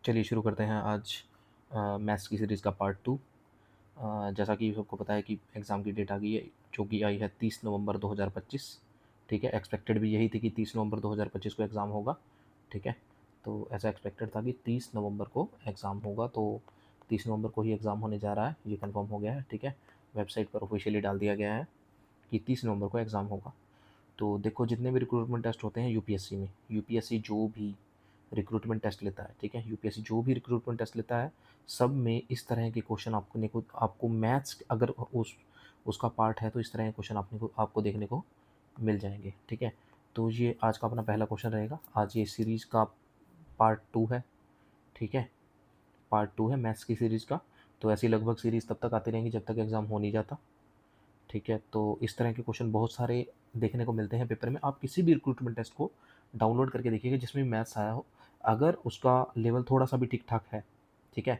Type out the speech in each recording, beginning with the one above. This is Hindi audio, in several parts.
चलिए शुरू करते हैं आज मैथ्स की सीरीज़ का पार्ट 2। जैसा कि सबको पता है कि एग्ज़ाम की डेट आ गई है, जो कि आई है 30 नवंबर 2025। ठीक है, एक्सपेक्टेड भी यही थी कि 30 नवंबर 2025 को एग्ज़ाम होगा। ठीक है, तो ऐसा एक्सपेक्टेड था कि 30 नवंबर को एग्ज़ाम होगा, तो 30 नवंबर को ही एग्ज़ाम होने जा रहा है, ये कंफर्म हो गया है। ठीक है, वेबसाइट पर ऑफिशियली डाल दिया गया है कि 30 नवंबर को एग्ज़ाम होगा। तो देखो, जितने भी रिक्रूटमेंट टेस्ट होते हैं यूपीएससी में, यूपीएससी जो भी रिक्रूटमेंट टेस्ट लेता है, ठीक है, यूपीएससी जो भी रिक्रूटमेंट टेस्ट लेता है, सब में इस तरह के क्वेश्चन आपको मैथ्स अगर उसका पार्ट है तो इस तरह के क्वेश्चन आपको देखने को मिल जाएंगे। ठीक है, तो ये आज का अपना पहला क्वेश्चन रहेगा। आज ये सीरीज़ का पार्ट 2 है। ठीक है, पार्ट 2 है मैथ्स की सीरीज़ का। तो ऐसी लगभग सीरीज़ तब तक आती रहेंगी जब तक एग्ज़ाम हो नहीं जाता। ठीक है, तो इस तरह के क्वेश्चन बहुत सारे देखने को मिलते हैं पेपर में। आप किसी भी रिक्रूटमेंट टेस्ट को डाउनलोड करके देखिएगा जिसमें मैथ्स आया हो, अगर उसका लेवल थोड़ा सा भी ठीक ठाक है, ठीक है,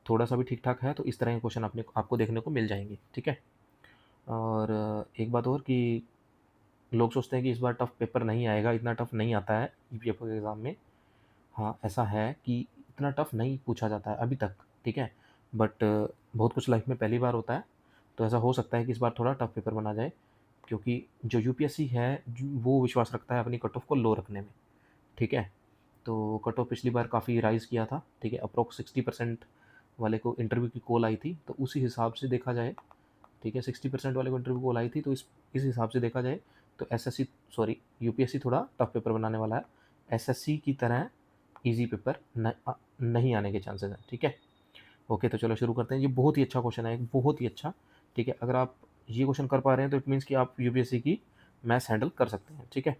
थोड़ा सा भी ठीक ठाक है, तो इस तरह के क्वेश्चन आपको देखने को मिल जाएंगे। ठीक है, और एक बात और कि लोग सोचते हैं कि इस बार टफ पेपर नहीं आएगा, इतना टफ नहीं आता है ईपीएफओ के एग्ज़ाम में। हाँ, ऐसा है कि इतना टफ नहीं पूछा जाता है अभी तक। ठीक है, बट बहुत कुछ लाइफ में पहली बार होता है, तो ऐसा हो सकता है कि इस बार थोड़ा टफ पेपर बना जाए, क्योंकि जो यूपीएससी है वो विश्वास रखता है अपनी कट ऑफ को लो रखने में। ठीक है, तो कट ऑफ पिछली बार काफ़ी राइज़ किया था। ठीक है, अप्रोक्स 60% वाले को इंटरव्यू की कॉल आई थी, तो उसी हिसाब से देखा जाए, ठीक है, 60% वाले को इंटरव्यू कॉल आई थी, तो इस हिसाब से देखा जाए तो एसएससी सॉरी यूपीएससी थोड़ा टफ पेपर बनाने वाला है। एसएससी की तरह ईजी पेपर नहीं आने के चांसेस हैं। ठीक है, ओके, तो चलो शुरू करते हैं। ये बहुत ही अच्छा क्वेश्चन है, एक बहुत ही अच्छा। ठीक है, अगर आप ये क्वेश्चन कर पा रहे हैं तो इट मीन्स कि आप यूपीएससी की मैथ्स हैंडल कर सकते हैं। ठीक है,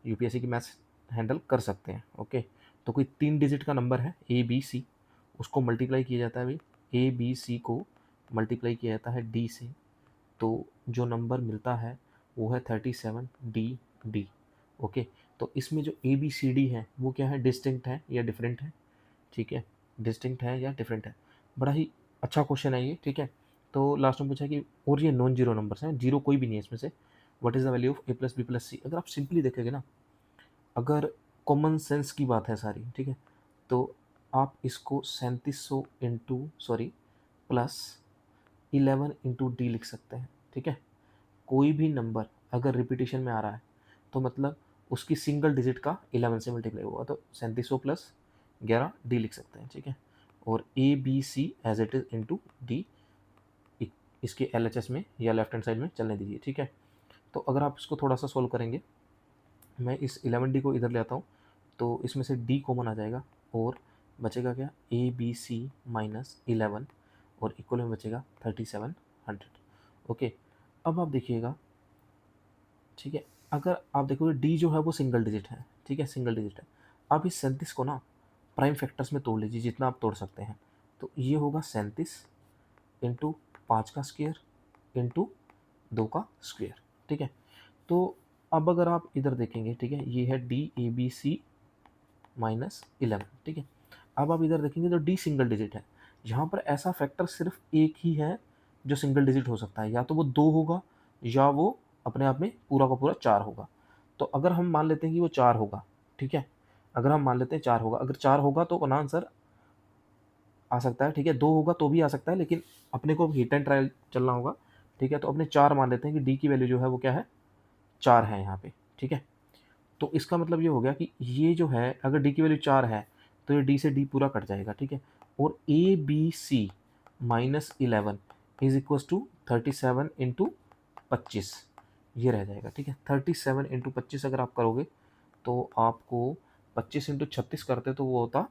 यूपीएससी की मैथ्स हैंडल कर सकते हैं। ओके, तो कोई 3 डिजिट का नंबर है ए बी सी, उसको मल्टीप्लाई किया जाता है भाई, ए बी सी को मल्टीप्लाई किया जाता है डी से, तो जो नंबर मिलता है वो है 37 डी डी। ओके, तो इसमें जो ए बी सी डी है वो क्या है, डिस्टिंक्ट है या डिफरेंट है? ठीक है, डिस्टिंक्ट है या डिफरेंट है। बड़ा ही अच्छा क्वेश्चन है ये। ठीक है, तो लास्ट में पूछा कि और ये नॉन जीरो नंबर्स हैं, जीरो कोई भी नहीं है इसमें से, what is the value of A plus B plus C. अगर आप सिंपली देखेंगे ना, अगर कॉमन सेंस की बात है सारी, ठीक है, तो आप इसको 3700 into sorry plus 11 into D लिख सकते हैं। ठीक है, कोई भी नंबर अगर रिपीटेशन में आ रहा है तो मतलब उसकी सिंगल डिजिट का 11 से मल्टीप्लाई होगा, तो 3700 प्लस 11 डी लिख सकते हैं। ठीक है, और A B C as it is into D, इसके एल एच एस में या लेफ्ट हैंड साइड में चलने दीजिए। ठीक है, तो अगर आप इसको थोड़ा सा सोल्व करेंगे, मैं इस 11 डी को इधर ले आता हूँ, तो इसमें से डी कॉमन आ जाएगा और बचेगा क्या, ए बी सी माइनस 11 और इक्वल में बचेगा 3700। ओके, अब आप देखिएगा, ठीक है, अगर आप देखोगे डी जो है वो सिंगल डिजिट है। ठीक है, सिंगल डिजिट है। आप इस 37 को ना प्राइम फैक्टर्स में तोड़ लीजिए जितना आप तोड़ सकते हैं, तो ये होगा 37 इंटू 5 का स्क्वेयर इंटू 2 का स्क्वेयर। ठीक है, तो अब अगर आप इधर देखेंगे, ठीक है, ये है D A B C minus 11। ठीक है, अब आप इधर देखेंगे तो डी सिंगल डिजिट है। यहाँ पर ऐसा फैक्टर सिर्फ एक ही है जो सिंगल डिजिट हो सकता है, या तो वो 2 होगा या वो अपने आप में पूरा का पूरा 4 होगा। तो अगर हम मान लेते हैं कि वो 4 होगा, ठीक है, अगर हम मान लेते हैं 4 होगा, अगर 4 होगा तो अपना आंसर आ सकता है। ठीक है, 2 होगा तो भी आ सकता है, लेकिन अपने को हिट एंड ट्रायल चलना होगा। ठीक है, तो अपने 4 मान लेते हैं कि डी की वैल्यू जो है वो क्या है, 4 है यहाँ पे। ठीक है, तो इसका मतलब ये हो गया कि ये जो है, अगर डी की वैल्यू 4 है तो ये डी से डी पूरा कट जाएगा। ठीक है, और A B C minus 11 is equal to 37 into 25, ये रह जाएगा। ठीक है, 37 इंटू 25 अगर आप करोगे तो आपको 25 इंटू 36 करते तो वो होता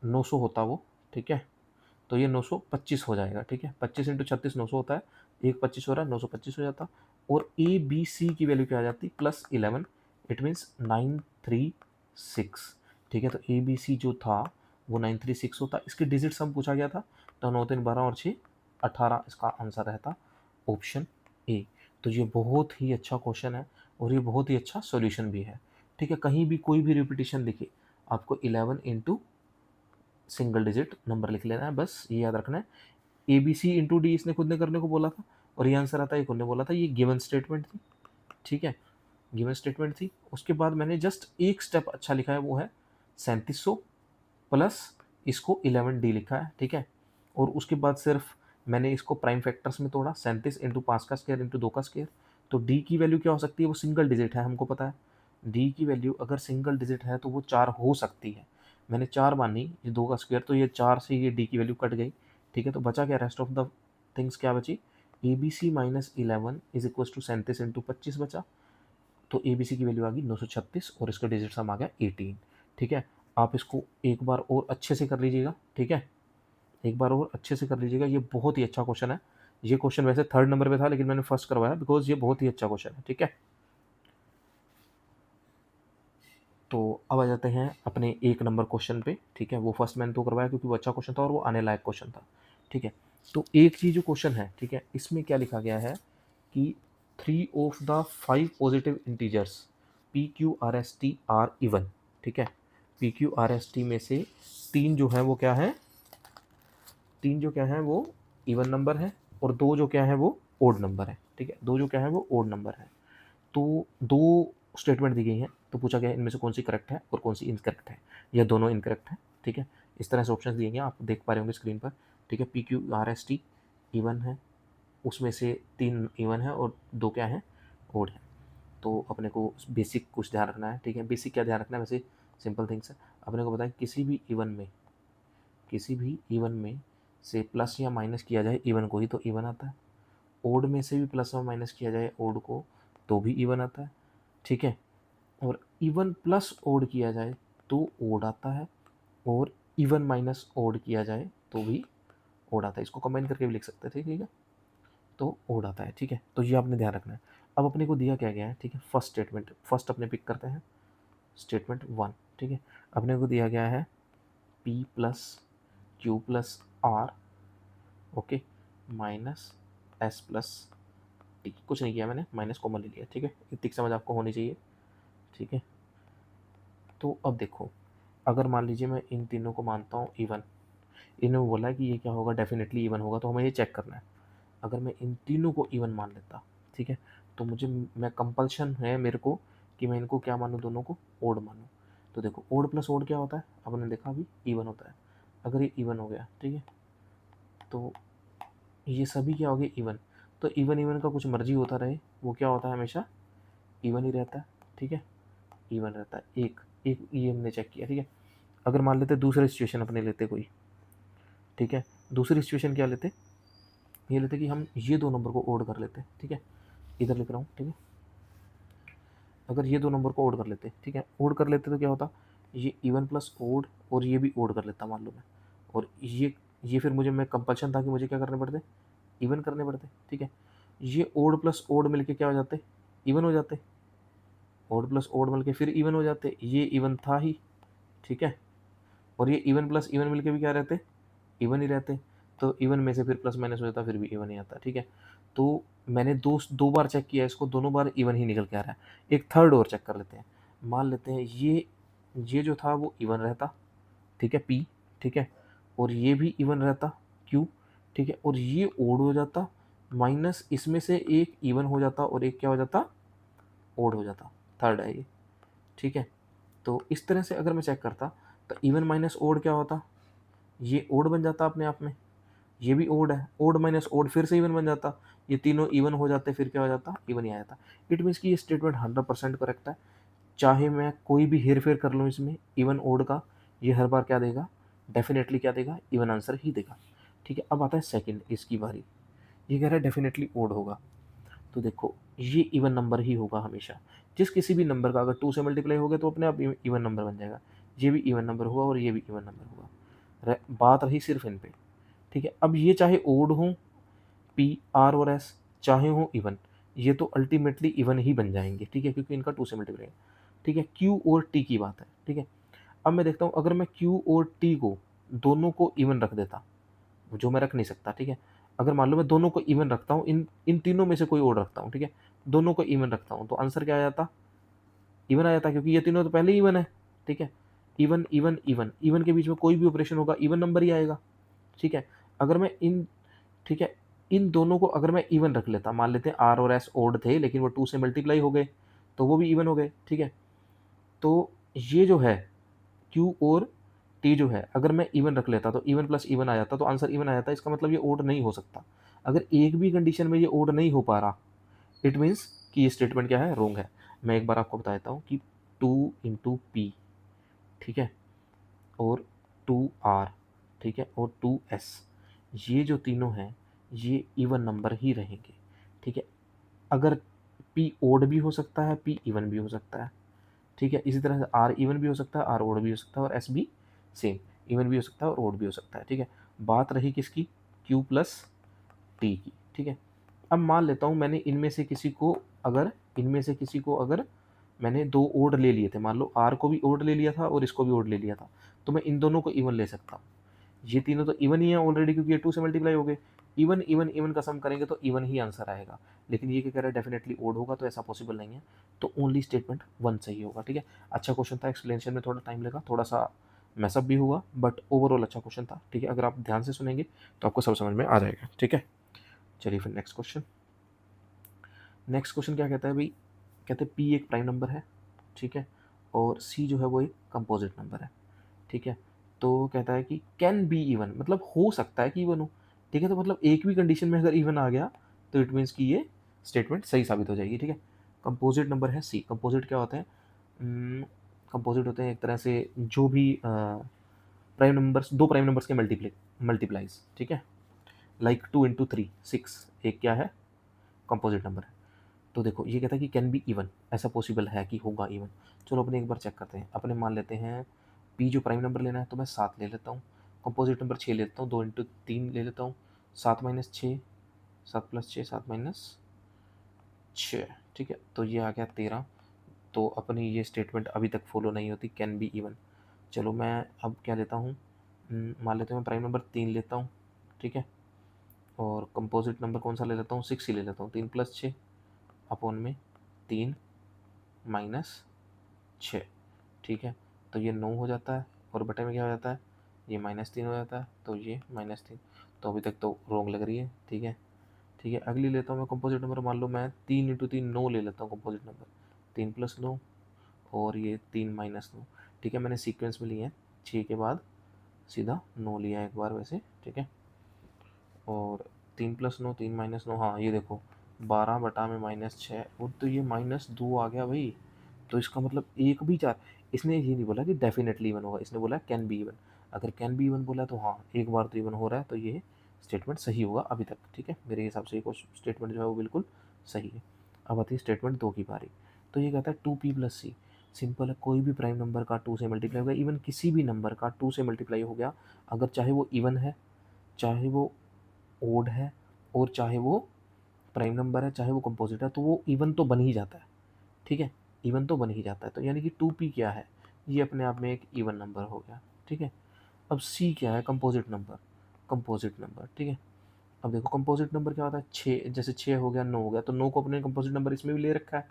900 होता वो। ठीक है, तो ये 925 हो जाएगा। ठीक है, 25 इंटू 36 900 होता है, एक 25 हो रहा है, 925 हो जाता। और ए बी सी की वैल्यू क्या आ जाती, प्लस 11, इट मीन्स 936। ठीक है, तो ए बी सी जो था वो 936 होता। इसके डिजिट सम पूछा गया था, तो 9 3 12 और 6 18, इसका आंसर रहता ऑप्शन ए। तो ये बहुत ही अच्छा क्वेश्चन है और ये बहुत ही अच्छा सॉल्यूशन भी है। ठीक है, कहीं भी कोई भी रिपीटेशन दिखे, आपको 11 इंटू सिंगल डिजिट नंबर लिख लेना है, बस ये याद रखना है। A B C into D इसने खुद ने करने को बोला था और ये आंसर आता है, ये खुद ने बोला था, ये गिवन स्टेटमेंट थी। ठीक है, गिवन स्टेटमेंट थी। उसके बाद मैंने जस्ट एक स्टेप अच्छा लिखा है, वो है 3700 प्लस इसको 11D लिखा है, ठीक है। और उसके बाद सिर्फ मैंने इसको प्राइम फैक्टर्स में तोड़ा, 37 इंटू 5 का स्क्वायर इंटू 2 का स्क्वायर। तो डी की वैल्यू क्या हो सकती है, वो सिंगल डिजिट है, हमको पता है डी की वैल्यू अगर सिंगल डिजिट है तो वो 4 हो सकती है। मैंने 4 मानी, ये 2 का स्क्वायर, तो ये 4 से ये डी की वैल्यू कट गई, ठीक है। तो बचा क्या, रेस्ट ऑफ द थिंग्स क्या बची, A B C minus 11 is equal to 37 into 25 बचा। तो ए बी सी की वैल्यू आ गई 936 और इसका डिजिट सम आ गया 18, ठीक है। आप इसको एक बार और अच्छे से कर लीजिएगा, ठीक है, एक बार और अच्छे से कर लीजिएगा। ये बहुत ही अच्छा क्वेश्चन है। ये क्वेश्चन वैसे 3rd नंबर पे था लेकिन मैंने फर्स्ट करवाया बिकॉज ये बहुत ही अच्छा क्वेश्चन है, ठीक है। तो अब आ जाते हैं अपने 1 नंबर क्वेश्चन पे, ठीक है। वो फर्स्ट मैंने तो करवाया क्योंकि वो अच्छा क्वेश्चन था और वो आने लायक क्वेश्चन था, ठीक है। तो एक चीज जो क्वेश्चन है, ठीक है, इसमें क्या लिखा गया है कि 3 of the 5 positive integers P Q R S T R even, ठीक है। P Q R S T में से 3 जो है वो क्या है, 3 जो क्या है वो इवन नंबर है और 2 जो क्या है वो ओड नंबर है, ठीक है। 2 जो क्या है वो ओड नंबर है। तो 2 स्टेटमेंट दी गई हैं, तो पूछा गया है इनमें से कौन सी करेक्ट है और कौन सी इनकरेक्ट है। यह दोनों इनकरेक्ट है, ठीक है। इस तरह से ऑप्शन दिए गए, आप देख पा रहे होंगे स्क्रीन पर, ठीक है। P Q R S T even है, उसमें से 3 इवन है और 2 क्या है, ओड है। तो अपने को बेसिक कुछ ध्यान रखना है, ठीक है। बेसिक क्या ध्यान रखना है, वैसे सिंपल थिंग्स है। अपने को बताया किसी भी इवन में से प्लस या माइनस किया जाए इवन को ही तो इवन आता है। ओड में से भी प्लस और माइनस किया जाए ओड को तो भी इवन आता है, ठीक है। और इवन प्लस ओड किया जाए तो ओड आता है और इवन माइनस ओड किया जाए तो भी ओड आता है। इसको कंबाइन करके भी लिख सकते थे, ठीक है। तो ओड आता है, ठीक है। तो ये आपने ध्यान रखना है। अब अपने को दिया क्या गया है, ठीक है, फर्स्ट स्टेटमेंट, फर्स्ट अपने पिक करते हैं स्टेटमेंट 1, ठीक है। अपने को दिया गया है p plus Q plus R, okay, minus S plus T. कुछ नहीं किया मैंने, माइनस कॉमन ले लिया, ठीक है। इतनी समझ आपको होनी चाहिए, ठीक है। तो अब देखो, अगर मान लीजिए मैं इन तीनों को मानता हूँ इवन, इन्होंने बोला है कि ये क्या होगा, डेफिनेटली इवन होगा, तो हमें ये चेक करना है। अगर मैं इन तीनों को इवन मान लेता, ठीक है, तो मुझे, मैं कंपल्शन है मेरे को कि मैं इनको क्या मानूँ, दोनों को ओड मानूँ। तो देखो ओड प्लस ओड क्या होता है, आपने देखा अभी इवन होता है। अगर ये इवन हो गया, ठीक है, तो ये सभी क्या हो गए इवन। तो इवन इवन का कुछ मर्जी होता रहे, वो क्या होता है, हमेशा इवन ही रहता है, ठीक है, इवन रहता है। एक एक ये हमने चेक किया, ठीक है। अगर मान लेते दूसरी सिचुएशन अपने लेते कोई, ठीक है, दूसरी सिचुएशन क्या लेते, ये लेते कि हम ये 2 नंबर को ओड कर लेते, ठीक है, इधर लिख रहा हूँ, ठीक है। अगर ये 2 नंबर को ओड कर लेते, ठीक है, ओड कर लेते तो क्या होता, ये इवन प्लस ओड और ये भी ओड कर लेता मान लो मैं, और ये फिर मुझे, मैं कंपल्शन था कि मुझे क्या करने पड़ते, इवन करने पड़ते, ठीक है। ये ओड प्लस ओड मिलके क्या हो जाते, इवन हो जाते, ओड प्लस ओड मिलके फिर इवन हो जाते, ये इवन था ही, ठीक है। और ये इवन प्लस इवन मिलके भी क्या रहते, इवन ही रहते। तो इवन में से फिर प्लस माइनस हो जाता, फिर भी इवन ही आता, ठीक है। तो मैंने दो बार चेक किया इसको, दोनों बार इवन ही निकल के आ रहा है। एक थर्ड और चेक कर लेते हैं, मान लेते हैं ये जो था वो इवन रहता, ठीक है, पी, ठीक है, और ये भी इवन रहता क्यू, ठीक है, और ये ओड हो जाता, माइनस इसमें से एक इवन हो जाता और एक क्या हो जाता, ओड हो जाता, थर्ड है ये, ठीक है। तो इस तरह से अगर मैं चेक करता तो इवन माइनस ओड क्या होता, ये ओड बन जाता अपने आप में, ये भी ओड है, ओड माइनस ओड फिर से इवन बन जाता, ये तीनों इवन हो जाते, फिर क्या हो जाता, इवन ही आ जाता। इट मीन्स कि ये स्टेटमेंट 100% करेक्ट है। चाहे मैं कोई भी हेर फेर कर लूँ इसमें इवन ओड का, ये हर बार क्या देगा, डेफिनेटली क्या देगा, इवन आंसर ही देगा, ठीक है। अब आता है सेकंड, इसकी बारी। ये कह रहा है डेफिनेटली ओड होगा, तो देखो ये इवन नंबर ही होगा हमेशा। जिस किसी भी नंबर का अगर 2 से मल्टीप्लाई हो गया तो अपने आप इवन नंबर बन जाएगा। ये भी इवन नंबर होगा और ये भी इवन नंबर होगा। बात रही सिर्फ इन पे, ठीक है। अब ये चाहे ओड हो, पी आर और एस, चाहे हो इवन, ये तो अल्टीमेटली इवन ही बन जाएंगे, ठीक है, क्योंकि इनका 2 से मल्टीप्लाई है, ठीक है। क्यू और टी की बात है, ठीक है। अब मैं देखता हूँ अगर मैं क्यू और टी को दोनों को इवन रख देता, जो मैं रख नहीं सकता, ठीक है। अगर मान लो मैं दोनों को इवन रखता हूँ, इन इन तीनों में से कोई और रखता हूँ, ठीक है, दोनों को इवन रखता हूँ, तो आंसर क्या आ जाता, इवन आ जाता, क्योंकि ये तीनों तो पहले ही इवन है, ठीक है। इवन इवन इवन, इवन के बीच में कोई भी ऑपरेशन होगा इवन नंबर ही आएगा, ठीक है। अगर मैं इन, ठीक है, इन दोनों को अगर मैं इवन रख लेता, मान लेते हैं आर और एस ओड थे लेकिन वो 2 से मल्टीप्लाई हो गए तो वो भी इवन हो गए, ठीक है। तो ये जो है क्यू और टी जो है, अगर मैं इवन रख लेता तो इवन प्लस इवन आ जाता, तो आंसर इवन आ जाता। इसका मतलब ये ओड नहीं हो सकता। अगर एक भी कंडीशन में ये ओड नहीं हो पा रहा, इट मीन्स कि ये स्टेटमेंट क्या है, रॉन्ग है। मैं एक बार आपको बताता हूँ कि 2 × P, ठीक है, और 2R, ठीक है, और 2S, ये जो तीनों हैं ये इवन नंबर ही रहेंगे, ठीक है। अगर P ओड भी हो सकता है, P इवन भी हो सकता है, ठीक है। इसी तरह से R इवन भी हो सकता है, R ओड भी हो सकता है, और S भी सेम, इवन भी हो सकता है और ओड भी हो सकता है, ठीक है। बात रही किसकी, Q प्लस T की, ठीक है। अब मान लेता हूँ मैंने इनमें से किसी को अगर मैंने दो ओड ले लिए थे, मान लो आर को भी ओड ले लिया था और इसको भी ओड ले लिया था, तो मैं इन दोनों को इवन ले सकता हूँ। ये तीनों तो इवन ही है ऑलरेडी, क्योंकि ये 2 से मल्टीप्लाई हो गए। इवन इवन इवन का सम करेंगे तो इवन ही आंसर आएगा। लेकिन ये क्या कह रहा है, डेफिनेटली ओड होगा, तो ऐसा पॉसिबल नहीं है। तो ओनली स्टेटमेंट 1 सही होगा, ठीक है। अच्छा क्वेश्चन था, एक्सप्लेनेशन में थोड़ा टाइम लगा, थोड़ा सा मैसअप भी हुआ, बट ओवरऑल अच्छा क्वेश्चन था, ठीक है। अगर आप ध्यान से सुनेंगे तो आपको सब समझ में आ जाएगा, ठीक है। चलिए फिर नेक्स्ट क्वेश्चन। नेक्स्ट क्वेश्चन क्या कहता है भाई, कहते हैं पी एक प्राइम नंबर है, ठीक है, और सी जो है वो एक कंपोजिट नंबर है, ठीक है। तो कहता है कि कैन बी इवन, मतलब हो सकता है कि इवन हो, ठीक है। तो मतलब एक भी कंडीशन में अगर इवन आ गया तो इट मीन्स कि ये स्टेटमेंट सही साबित हो जाएगी, ठीक है। कंपोजिट नंबर है सी। कंपोजिट क्या होते हैं, कंपोजिट होते हैं एक तरह से जो भी प्राइम नंबर्स, दो प्राइम नंबर्स के मल्टीप्लाइज, ठीक है। लाइक 2 × 3 6, एक क्या है, कंपोजिट नंबर है। तो देखो ये कहता है कि कैन बी इवन, ऐसा पॉसिबल है कि होगा इवन। चलो अपने एक बार चेक करते हैं। अपने मान लेते हैं पी जो प्राइम नंबर लेना है, तो मैं 7 ले लेता हूँ। कंपोजिट नंबर 6 ले लेता हूँ, 2 × 3 ले लेता हूँ, 7 - 6, 7 + 6, 7 - 6, ठीक है। तो ये आ गया 13। तो अपनी ये स्टेटमेंट अभी तक फॉलो नहीं होती, कैन बी इवन। चलो मैं अब क्या लेता हूँ, मान लेते हैं मैं प्राइम नंबर 3 लेता हूँ, ठीक है। और कंपोजिट नंबर कौन सा ले लेता हूँ, 6 ही ले लेता हूँ। 3 + 6 अपॉन में 3 - 6, ठीक है। तो ये 9 हो जाता है, और बटे में क्या हो जाता है, ये -3 हो जाता है, तो ये -3। तो अभी तक तो रॉन्ग लग रही है, ठीक है। ठीक है, अगली लेता हूँ मैं कंपोजिट नंबर। मान लो मैं 3 × 3 9 ले लेता हूँ कंपोजिट नंबर। 3 + 9 और ये 3 - 9, ठीक है। मैंने सीक्वेंस में लिए हैं, 6 के बाद सीधा 9 लिया एक बार वैसे, ठीक है। और 3 + 9, 3 - 9, हाँ ये देखो 12 बटा में -6, और तो ये -2 आ गया भाई। तो इसका मतलब एक भी चार, इसने ये नहीं बोला कि डेफिनेटली इवन होगा, इसने बोला कैन बी इवन। अगर कैन बी इवन बोला तो हाँ, एक बार तो इवन हो रहा है, तो ये स्टेटमेंट सही होगा अभी तक, ठीक है। मेरे हिसाब से ये स्टेटमेंट जो है वो बिल्कुल सही है। अब आती है स्टेटमेंट 2 की बारी। तो ये कहता है 2p + c। सिंपल है, कोई भी प्राइम नंबर का 2 से मल्टीप्लाई हो गया, इवन किसी भी नंबर का 2 से मल्टीप्लाई हो गया, अगर चाहे वो इवन है, चाहे वो ओड है, और चाहे वो प्राइम नंबर है, चाहे वो कंपोजिट है, तो वो इवन तो बन ही जाता है, ठीक है। इवन तो बन ही जाता है। तो यानी कि 2p क्या है, ये अपने आप में एक इवन नंबर हो गया, ठीक है। अब c क्या है, कंपोजिट नंबर। कंपोजिट नंबर, ठीक है। अब देखो कंपोजिट नंबर क्या होता है, 6, जैसे 6 हो गया, 9 हो गया, तो 9 को अपने कंपोजिट नंबर इसमें भी ले रखा है,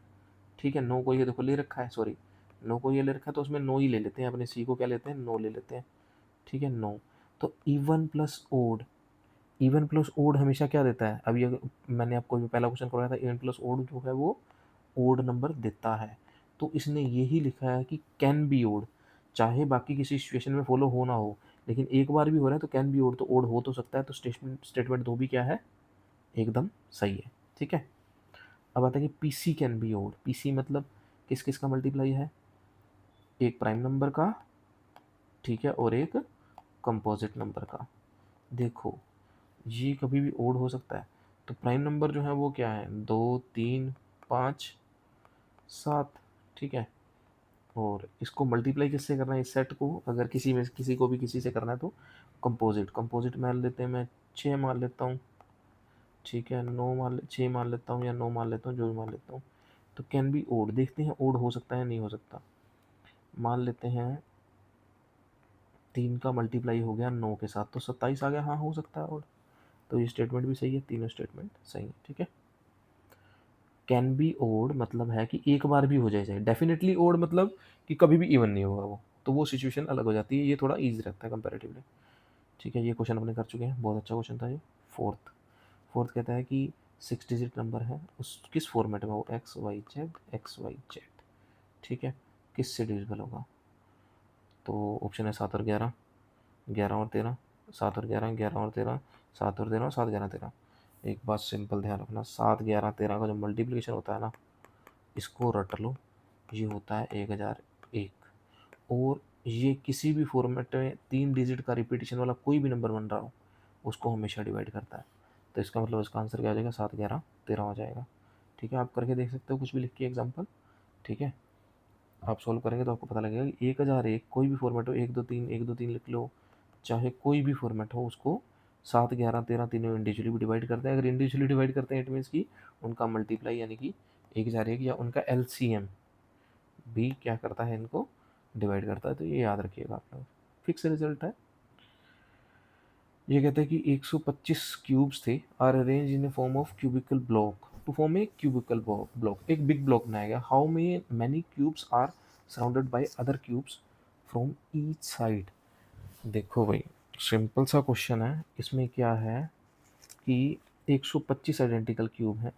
ठीक है। 9 को ये देखो ले रखा है, सॉरी 9 को ये ले रखा है, तो उसमें 9 ही ले लेते हैं, अपने सी को क्या लेते हैं, 9 ले लेते हैं, ठीक है। 9। तो even plus odd, even plus odd हमेशा क्या देता है, अभी अगर मैंने आपको जो पहला क्वेश्चन करवाया था, इवन प्लस ओड जो है वो ओड नंबर देता है। तो इसने यही लिखा है कि कैन बी ओड, चाहे बाकी किसी सिचुएशन में फॉलो हो ना हो, लेकिन एक बार भी हो रहा है तो कैन बी ओड, तो ओड हो तो सकता है। तो स्टेटमेंट 2 भी क्या है, एकदम सही है, ठीक है। अब आता है कि PC can be odd. PC मतलब किस किस का मल्टीप्लाई है, एक प्राइम नंबर का, ठीक है, और एक कंपोजिट नंबर का। देखो ये कभी भी ओड हो सकता है। तो प्राइम नंबर जो है वो क्या है, 2 3 5 7, ठीक है। और इसको मल्टीप्लाई किससे करना है, इस सेट को अगर किसी में किसी को भी किसी से करना है तो कंपोजिट। कंपोजिट मान लेते हैं, मैं 6 मान लेता हूँ, ठीक है। 6 मान लेता हूँ, या 9 मान लेता हूँ, जो भी मान लेता हूँ। तो कैन बी ओड, देखते हैं ओड हो सकता है नहीं हो सकता। मान लेते हैं 3 का मल्टीप्लाई हो गया 9 के साथ, तो 27 आ गया, हाँ हो सकता है ओड। तो ये स्टेटमेंट भी सही है, तीनों स्टेटमेंट सही है, ठीक है। कैन बी ओड मतलब है कि एक बार भी हो जाए, चाहे डेफिनेटली ओड मतलब कि कभी भी इवन नहीं होगा वो, तो वो सिचुएशन अलग हो जाती है। ये थोड़ा ईजी रहता है कंपेरेटिवली, ठीक है। ये क्वेश्चन अपने कर चुके हैं, बहुत अच्छा क्वेश्चन था ये। फोर्थ फोर्थ कहता है कि 6 डिजिट नंबर है, उस किस फॉर्मेट में, वो XYZ XYZ, ठीक है, किससे डिविजिबल होगा। तो ऑप्शन है 7 और 11, 11 और 13, 7 और 11, 11 और 13, 7 और 13 और 7 11 13। एक बात सिंपल ध्यान रखना, 7 11 13 का जो मल्टीप्लिकेशन होता है ना, इसको रट लो, ये होता है 1001। और ये किसी भी फॉर्मेट में 3 डिजिट का रिपीटिशन वाला कोई भी नंबर बन रहा हो उसको हमेशा डिवाइड करता है। तो इसका मतलब इसका आंसर क्या हो जाएगा, 7 11 13 हो जाएगा। ठीक है, आप करके देख सकते हो कुछ भी लिख के एग्जाम्पल। ठीक है, आप सॉल्व करेंगे तो आपको पता लगेगा कि 1001 कोई भी फॉर्मेट हो, 1 2 3 1 2 3 लिख लो, चाहे कोई भी फॉर्मेट हो, उसको 7 11 13 तीनों इंडिविजुअली भी डिवाइड करते हैं। अगर इंडिविजुअली डिवाइड करते हैं इट मीन्स कि उनका मल्टीप्लाई यानी कि 1001 या उनका एलसीएम भी क्या करता है, इनको डिवाइड करता है। तो ये याद रखिएगा आप लोग, फिक्स रिजल्ट है। ये कहते हैं कि 125 क्यूब्स थे are arrange in a form of cubical block to form a cubical block. एक बिग ब्लॉक बनाया गया। How many cubes are surrounded by other cubes from each side. देखो भाई, सिंपल सा क्वेश्चन है। इसमें क्या है कि 125 आइडेंटिकल क्यूब हैं,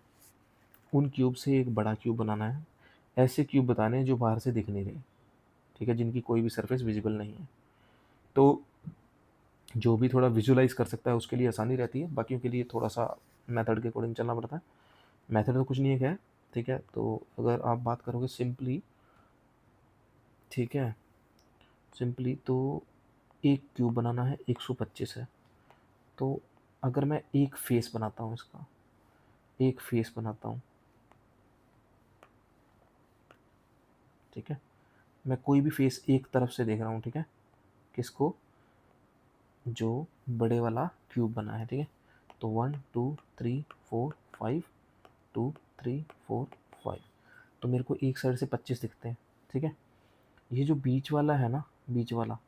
उन क्यूब से एक बड़ा क्यूब बनाना है। ऐसे क्यूब बताने हैं जो बाहर से दिख नहीं रहे, ठीक है, जिनकी कोई भी सरफेस विजिबल नहीं है। तो जो भी थोड़ा विजुलाइज कर सकता है उसके लिए आसानी रहती है, बाकियों के लिए थोड़ा सा मेथड के अकॉर्डिंग चलना पड़ता है। मेथड तो कुछ नहीं है, क्या है, ठीक है। तो अगर आप बात करोगे सिंपली, ठीक है, सिंपली तो एक क्यूब बनाना है, 125 है। तो अगर मैं एक फेस बनाता हूँ, इसका एक फेस बनाता हूँ, ठीक है, मैं कोई भी फेस एक तरफ से देख रहा हूँ, ठीक है, किसको, जो बड़े वाला क्यूब बना है, ठीक है। तो 1 2 3 4 5, 2 3 4 5, तो मेरे को एक साइड से 25 दिखते हैं, ठीक है। ये जो बीच वाला है ना, बीच वाला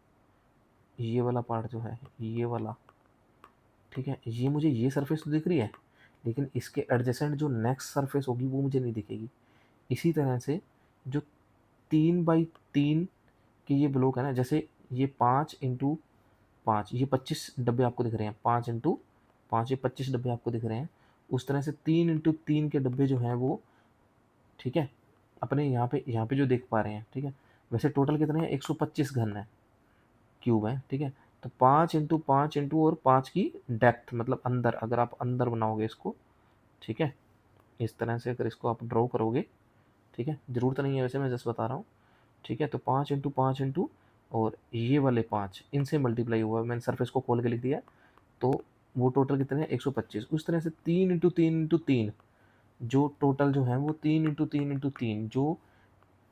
ये वाला पार्ट जो है, ये वाला, ठीक है, ये मुझे ये सरफेस तो दिख रही है, लेकिन इसके एडजेसेंट जो नेक्स्ट सरफेस होगी वो मुझे नहीं दिखेगी। इसी तरह से जो 3 बाई 3 के ये ब्लॉक है ना, जैसे ये 5 इंटू 5, ये 25 डब्बे आपको दिख रहे हैं, 5 इंटू 5 ये 25 डब्बे आपको दिख रहे हैं। उस तरह से 3 इंटू 3 के डब्बे जो हैं वो, ठीक है, अपने यहाँ पे जो देख पा रहे हैं, ठीक है। वैसे टोटल कितने हैं, 125 घन है, क्यूब है, ठीक है। तो 5 इंटू 5 इंटू और 5 की डेप्थ, मतलब अंदर, अगर आप अंदर बनाओगे इसको, ठीक है, इस तरह से अगर इसको आप ड्रॉ करोगे, ठीक है, ज़रूरत नहीं है वैसे, मैं जस्ट बता रहा हूँ, ठीक है। तो 5 इंटू 5 इंटू और ये वाले 5 इनसे मल्टीप्लाई हुआ, मैंने सरफेस को खोल के लिख दिया, तो वो टोटल कितने हैं, 125। उस तरह से 3 इंटू 3 इंटू 3 जो टोटल जो है वो 3 इंटू 3 इंटू 3 जो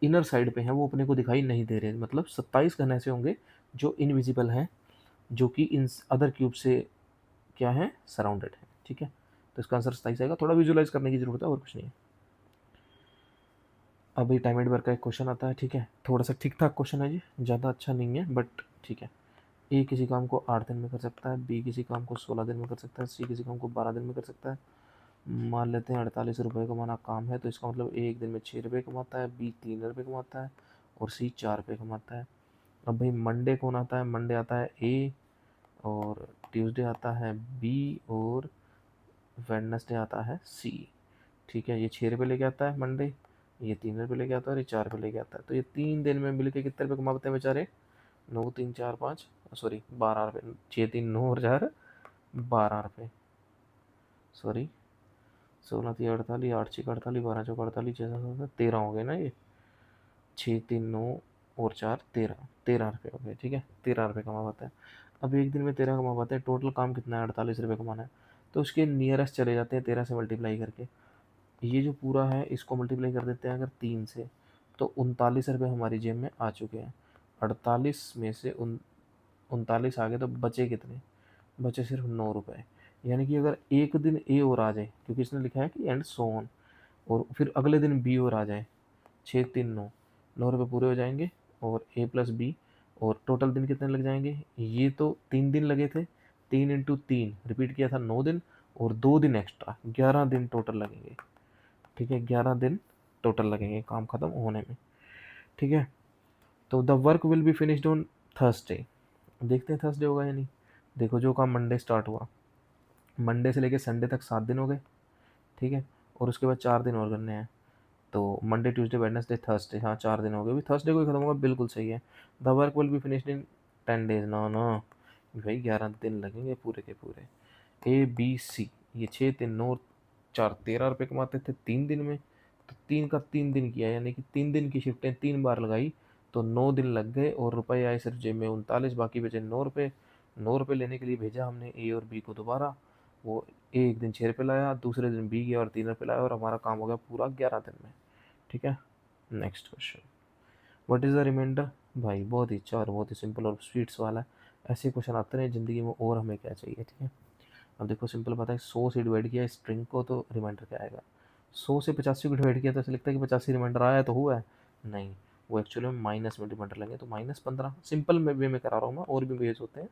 इनर साइड पे हैं वो अपने को दिखाई नहीं दे रहे, मतलब 27 घन ऐसे होंगे जो इनविजिबल हैं, जो कि इन अदर क्यूब से क्या है, सराउंडेड है, ठीक है। तो इसका आंसर 27 आएगा। थोड़ा विजुलाइज करने की जरूरत है और कुछ नहीं है। अभी टाइम एड वर्क का एक क्वेश्चन आता है, ठीक है, थोड़ा सा ठीक ठाक क्वेश्चन है जी, ज़्यादा अच्छा नहीं है बट ठीक है। ए किसी काम को 8 दिन में कर सकता है, बी किसी काम को 16 दिन में कर सकता है, सी किसी काम को 12 दिन में कर सकता है। मान लेते हैं 48 रुपये कमाना काम है, तो इसका मतलब ए एक दिन में 6 रुपये कमाता है, बी 3 रुपये कमाता है और सी 4 रुपये कमाता है। अब भाई मंडे कौन आता है, मंडे आता है ए, और ट्यूसडे आता है बी, और वेडनेसडे आता है सी, ठीक है। ये 6 रुपये लेके आता है मंडे, ये 3 रुपये लेके आता है और ये 4 रुपये लेके आता है। तो ये 3 दिन में मिल के कितने रुपये कमाते हैं बेचारे, 9 3 4 5, सॉरी 12 रुपये, 6 3 9 और 4 12 रुपये, सॉरी 16 3 48, 8 6 48, 12 4 48, 6 7 13 हो गए ना, ये 6 3 9 और 4 13, 13 रुपये हो गए, ठीक है, 13 रुपये कमा पाता है। अब एक दिन में 13 कमा पाते हैं, टोटल काम कितना है, 48 रुपये कमाना है। तो उसके नियरेस्ट चले जाते हैं 13 से मल्टीप्लाई करके, ये जो पूरा है इसको मल्टीप्लाई कर देते हैं अगर 3 से, तो 39 रुपये हमारी जेब में आ चुके हैं। 48 में से 39 आ गए, तो बचे कितने, बचे सिर्फ 9 रुपये। यानी कि अगर एक दिन ए और आ जाए, क्योंकि इसने लिखा है कि एंड सो ऑन, और फिर अगले दिन बी और आ जाए, 6 3 9, 9 रुपये पूरे हो जाएंगे, और ए प्लस बी, और टोटल दिन कितने लग जाएंगे, ये तो 3 दिन लगे थे, 3 इंटू 3 रिपीट किया था 9 दिन, और 2 दिन एक्स्ट्रा, 11 दिन टोटल लगेंगे, ठीक है, 11 दिन टोटल लगेंगे काम ख़त्म होने में, ठीक है। तो the work will be finished on Thursday, देखते हैं थर्सडे होगा या नहीं। देखो, जो काम मंडे स्टार्ट हुआ, मंडे से लेके संडे तक 7 दिन हो गए, ठीक है, और उसके बाद 4 दिन और करने हैं, तो मंडे ट्यूसडे वेडनेसडे थर्सडे, हाँ 4 दिन हो गए, अभी थर्सडे को ही खत्म होगा, बिल्कुल सही है। The work will be finished in 10 days, no no भाई 11 दिन लगेंगे पूरे के पूरे। ए बी सी, ये 6 3 9 4 13 रुपये कमाते थे 3 दिन में, तो 3 का 3 दिन किया, यानी कि 3 दिन की शिफ्टें 3 बार लगाई, तो 9 दिन लग गए, और रुपये आए सिर्फ जेब में 39, बाकी बचे 9 रुपये। 9 रुपये लेने के लिए भेजा हमने ए और बी को दोबारा, वो एक दिन 6 रुपये लाया, दूसरे दिन बी गया और 3 रुपये लाया, और हमारा काम हो गया पूरा 11 दिन में। ठीक है, next question, what is the reminder. भाई बहुत ही अच्छा और बहुत ही सिंपल और स्वीट्स वाला है, ऐसे क्वेश्चन आते रहे ज़िंदगी में, और हमें क्या चाहिए। ठीक है, अब देखो सिंपल पता है, 100 से डिवाइड किया स्ट्रिंग को तो रिमाइंडर क्या आएगा। 100 से 85 को डिवाइड किया तो ऐसा लगता है कि 85 रिमाइंडर आया तो हुआ है, नहीं, वो एक्चुअली में माइनस में रिमाइंडर लेंगे, तो -15 सिंपल में वे में करा रहा हूँ मैं, और भी वेज होते हैं।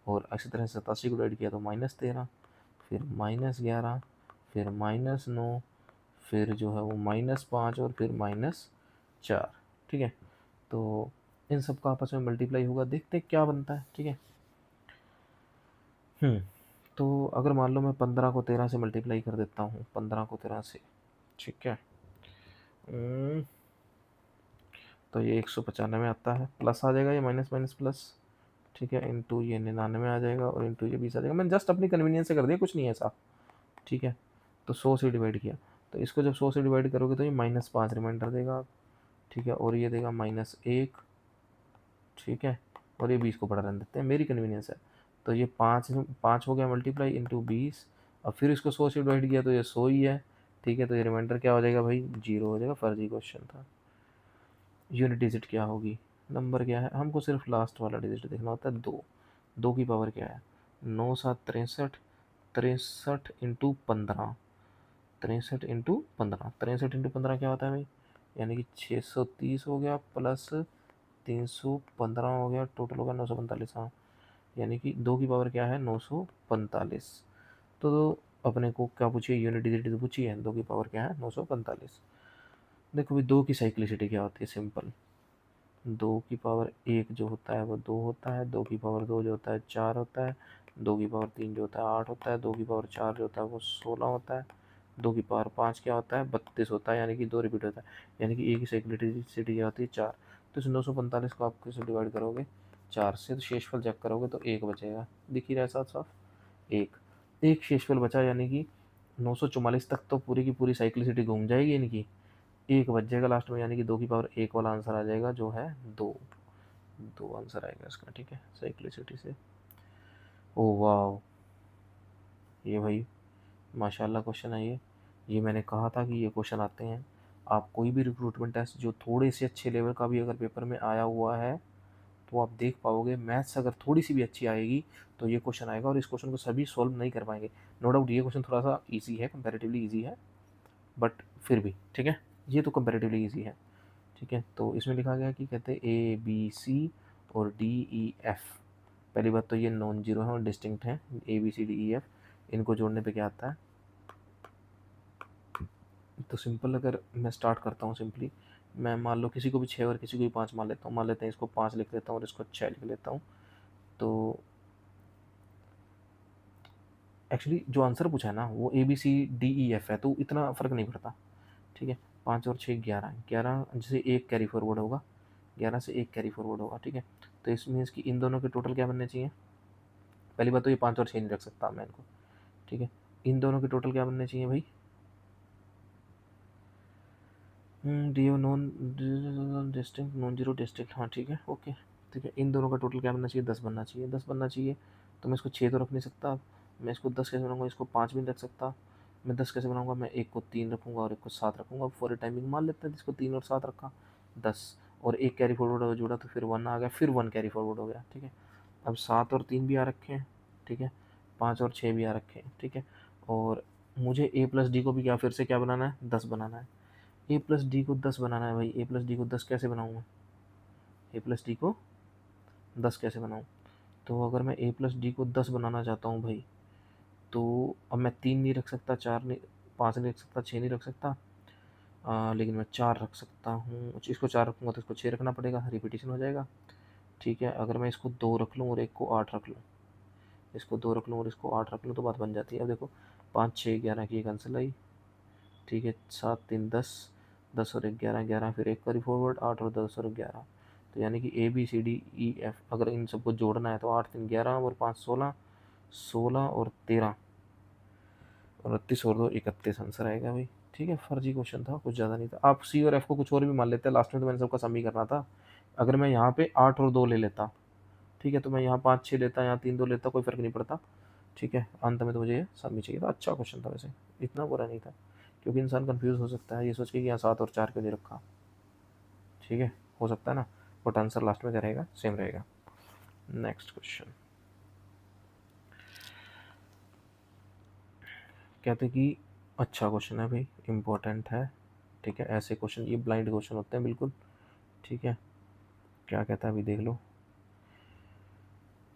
और इसी तरह से 87 को डिवाइड किया तो -13, फिर -11, फिर -9, फिर जो है वो -5, और फिर -4। ठीक है, तो इन सब का आपस में मल्टीप्लाई होगा, देखते हैं क्या बनता है। ठीक है, तो अगर मान लो मैं 15 को 13 से मल्टीप्लाई कर देता हूँ, 15 को 13 से, ठीक है, तो ये 195 आता है, प्लस आ जाएगा, ये माइनस माइनस प्लस, ठीक है, इंटू ये 99 आ जाएगा, और इंटू ये 20 आ जाएगा। मैंने जस्ट अपनी कन्वीनियंस से कर दिया, कुछ नहीं है ऐसा। ठीक है, तो 100 से डिवाइड किया, तो इसको जब 100 से डिवाइड करोगे तो ये -5 रिमाइंडर देगा। ठीक है, और ये देगा -1। ठीक है, और ये 20 को बड़ा रहने देते हैं, मेरी कन्वीनियंस है। तो ये 5 हो गया मल्टीप्लाई इंटू 20, और फिर इसको 100 से डिवाइड किया तो ये 100 ही है। ठीक है, तो ये रिमाइंडर क्या हो जाएगा भाई, 0 हो जाएगा, फर्जी क्वेश्चन था। यूनिट डिजिट क्या होगी, नंबर क्या है, हमको सिर्फ लास्ट वाला डिजिट देखना होता है, 2। 2 की पावर क्या है, 9 7 63, 63 इंटू 15, 63 इंटू 15 क्या होता है भाई, यानी कि 630 हो गया, प्लस 315 हो गया, टोटल होगा 945। हाँ, यानी कि 2 की पावर क्या है, 945। तो अपने को क्या पूछिए, यूनिट डिजिट तो पूछी है, 2 की पावर क्या है, 945। देखो भाई 2 की साइक्लिसिटी क्या होती है, सिंपल, 2 की पावर 1 जो होता है वो 2 होता है, 2 की पावर 2 जो होता है 4 होता है, 2 की पावर 3 जो होता है 8 होता है, 2 की पावर 4 जो होता है वो 16 होता है, 2 की पावर 5 क्या होता है, 32 होता है, यानी कि 2 रिपीट होता है, यानी कि ए की साइक्लिसिटी क्या होती है, 4। तो इस 945 को आप कैसे डिवाइड करोगे, 4 से, तो शेषफल चेक करोगे तो 1 बचेगा, दिख ही रहा है साफ साफ, एक शेषफल बचा, यानी कि 944 तक तो पूरी की पूरी साइक्लिसिटी घूम जाएगी इनकी, एक बच जाएगा लास्ट में, यानी कि 2 की पावर 1 वाला आंसर आ जाएगा, जो है 2। 2 आंसर आएगा इसका। ठीक है, साइक्लिसिटी से। ओ वाह, ये भाई माशाल्लाह क्वेश्चन है ये मैंने कहा था कि ये क्वेश्चन आते हैं। आप कोई भी रिक्रूटमेंट टेस्ट जो थोड़े से अच्छे लेवल का भी अगर पेपर में आया हुआ है, तो आप देख पाओगे, मैथ्स अगर थोड़ी सी भी अच्छी आएगी तो ये क्वेश्चन आएगा, और इस क्वेश्चन को सभी सॉल्व नहीं कर पाएंगे। नो डाउट ये क्वेश्चन थोड़ा सा ईजी है, कंपेरेटिवली ईजी है, बट फिर भी ठीक है, ये तो कंपेरेटिवली ईजी है। ठीक है, तो इसमें लिखा गया कि कहते हैं ए बी सी और डी ई एफ। पहली बात तो ये नॉन जीरो है और डिस्टिंक्ट है, A B C D E F, इनको जोड़ने पे क्या आता है। तो सिंपल अगर मैं स्टार्ट करता हूँ, सिंपली मैं मान लो किसी को भी 6 और किसी को भी 5 मान लेता हूँ, मान लेते हैं इसको 5 लिख लेता हूँ और इसको 6 लिख लेता हूँ। तो एक्चुअली जो आंसर पूछा है ना वो A B C D E F है, तो इतना फ़र्क नहीं पड़ता। ठीक है, 5 और 6 11, 11 जैसे एक कैरी फॉरवर्ड होगा, 11 से एक कैरी फॉरवर्ड होगा। ठीक है, तो इस मीन्स कि इन दोनों के टोटल क्या बनने चाहिए। पहली बात तो ये 5 और 6 नहीं रख सकता मैं इनको। ठीक है, इन दोनों के टोटल क्या बनने चाहिए भाई, D non distinct, non zero distinct, हाँ ठीक है, ओके। ठीक है, इन दोनों का टोटल क्या बनना चाहिए, 10 बनना चाहिए, 10 बनना चाहिए। तो मैं इसको 6 तो रख नहीं सकता, मैं इसको 10 कैसे बनाऊंगा, इसको 5 भी नहीं रख सकता। मैं 10 कैसे बनाऊंगा, मैं एक को 3 रखूंगा और एक को 7 रखूंगा, फॉर ए टाइमिंग मान लेते हैं इसको 3 और 7 रखा, 10, और एक कैरी फॉरवर्ड जोड़ा तो फिर 1 आ गया, फिर 1 कैरी फॉरवर्ड हो गया। ठीक है, अब 7 और 3 भी आ रखे हैं। ठीक है, 5 और 6 भी आ रखे हैं। ठीक है, और मुझे ए प्लस डी को भी क्या फिर से क्या बनाना है, 10 बनाना है। ए प्लस डी को 10 बनाना है भाई, ए प्लस डी को 10 कैसे बनाऊँ मैं, ए प्लस डी को 10 कैसे बनाऊँ। तो अगर मैं ए प्लस डी को 10 बनाना चाहता हूँ भाई, तो अब मैं 3 नहीं रख सकता, 4 नहीं, 5 नहीं रख सकता, 6 नहीं रख सकता, लेकिन मैं 4 रख सकता हूँ। इसको 4 रखूँगा तो इसको 6 रखना पड़ेगा, रिपीटिशन हो जाएगा। ठीक है, अगर मैं इसको 2 रख लूँ और एक को 8 रख लूँ, इसको 2 रख लूँ और इसको 8 रख लूँ, तो बात बन जाती है। अब देखो 5 6 11 की एक आंसर आई। ठीक है, 7 3 10, 10 और 11 11, फिर एक करी फॉरवर्ड 8 और 10 और 11, तो यानी कि A B C D E F अगर इन सबको जोड़ना है तो 8 3 11 और 5 16, 16 और 13, 29 और 2 31 आंसर आएगा भाई। ठीक है, फर्जी क्वेश्चन था, कुछ ज़्यादा नहीं था। आप सी और एफ को कुछ और भी मान लेते हैं, लास्ट में तो मैंने सबका सम ही करना था। अगर मैं यहाँ पे 8 और 2 ले लेता, ठीक है, तो मैं यहाँ 5 6 लेता, यहाँ 3 2 लेता, कोई फ़र्क नहीं पड़ता। ठीक है, अंत में तो मुझे ये सम ही चाहिए था। अच्छा क्वेश्चन था वैसे, इतना बुरा नहीं था, क्योंकि इंसान कंफ्यूज हो सकता है ये सोच के कि यहाँ 7 और 4 क्यों नहीं रखा। ठीक है, हो सकता है ना, बट आंसर लास्ट में क्या रहेगा, सेम रहेगा। नेक्स्ट क्वेश्चन कहते कि अच्छा क्वेश्चन है भाई, इम्पोर्टेंट है। ठीक है, ऐसे क्वेश्चन ये ब्लाइंड क्वेश्चन होते हैं बिल्कुल। ठीक है, क्या कहता है अभी देख लो।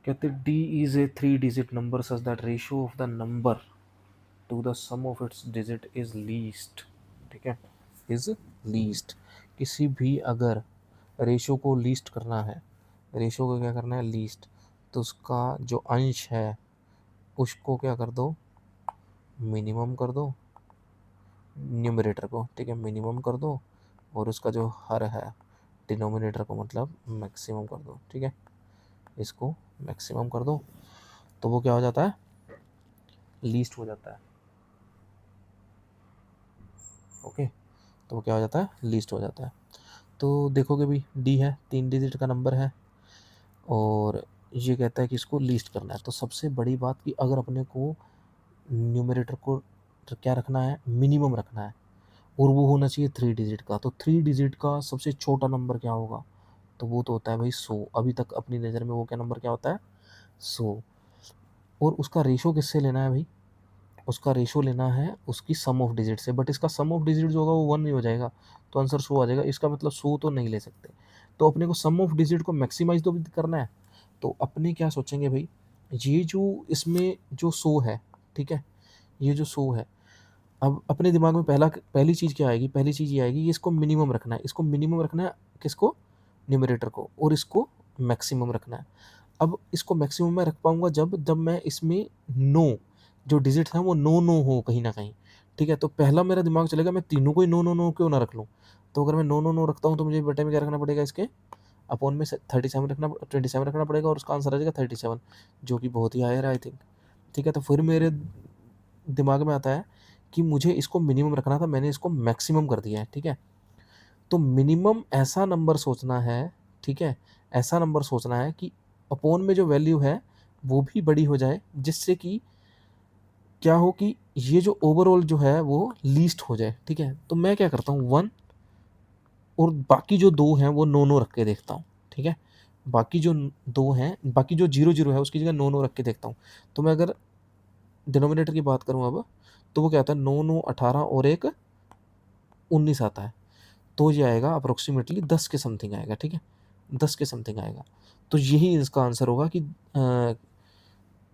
कहते d is a 3-digit number such that ratio of the number to the sum of its digit is least। ठीक है, is least। किसी भी अगर रेशो को लीस्ट करना है, रेशो को क्या करना है, लीस्ट, तो उसका जो अंश है उसको क्या कर दो, मिनिमम कर दो, न्यूमरेटर को। ठीक है, मिनिमम कर दो, और उसका जो हर है डिनोमिनेटर को मतलब मैक्सिमम कर दो। ठीक है, इसको मैक्सिमम कर दो, तो वो क्या हो जाता है, लीस्ट हो जाता है। ओके, तो वो क्या हो जाता है, लीस्ट हो जाता है। तो देखोगे भी डी है, 3 डिजिट का नंबर है, और ये कहता है कि इसको लीस्ट करना है। तो सबसे बड़ी बात कि अगर अपने को न्यूमरेटर को क्या रखना है, मिनिमम रखना है, और वो होना चाहिए 3 डिजिट का। तो 3 डिजिट का सबसे छोटा नंबर क्या होगा, तो वो तो होता है भाई 100। अभी तक अपनी नज़र में वो क्या नंबर क्या होता है, 100। और उसका रेशो किससे लेना है भाई, उसका रेशो लेना है उसकी सम ऑफ डिजिट से, बट इसका सम ऑफ डिजिट जो होगा वो 1 नहीं हो जाएगा, तो आंसर 100 आ जाएगा। इसका मतलब 100 तो नहीं ले सकते, तो अपने को सम ऑफ डिजिट को मैक्सिमाइज तो भी करना है। तो अपने क्या सोचेंगे भाई, ये जो इसमें जो 100 है, ठीक है, ये जो 100 है, अब अपने दिमाग में पहली चीज़ क्या आएगी, पहली चीज़ ये आएगी, इसको मिनिमम रखना है। इसको मिनिमम रखना है किसको, न्यूमरेटर को, और इसको मैक्सिमम रखना है। अब इसको मैक्सिमम में रख पाऊँगा जब जब मैं इसमें 9 जो डिजिट हैं वो 9 हो कहीं न कहीं। ठीक है, तो पहला मेरा दिमाग चलेगा मैं तीनों को ही 9 क्यों ना रख लूँ। तो अगर मैं 9 रखता हूँ तो मुझे बटे में क्या रखना पड़ेगा, इसके अपॉन में 27 रखना पड़ेगा, और उसका आंसर आ जाएगा 37, जो कि बहुत ही हायर है आई थिंक। ठीक है, तो फिर मेरे दिमाग में आता है कि मुझे इसको मिनिमम रखना था, मैंने इसको मैक्सिमम कर दिया है। ठीक है, तो मिनिमम ऐसा नंबर सोचना है, ठीक है, ऐसा नंबर सोचना है कि अपॉन में जो वैल्यू है वो भी बड़ी हो जाए, जिससे कि क्या हो कि ये जो ओवरऑल जो है वो लीस्ट हो जाए। ठीक है, तो मैं क्या करता हूँ, 1 और बाकी जो 2 हैं वो 9 रख के देखता हूँ। ठीक है, बाकी जो 2 हैं, बाकी जो 0 है उसकी जगह 9 रख के देखता हूँ। तो मैं अगर डिनोमिनेटर की बात करूँ अब, तो वो क्या आता है, 9 18 और एक 19 आता है, तो ये आएगा अप्रोक्सीमेटली 10 के समथिंग आएगा। ठीक है, 10 के समथिंग आएगा। तो यही इसका आंसर होगा कि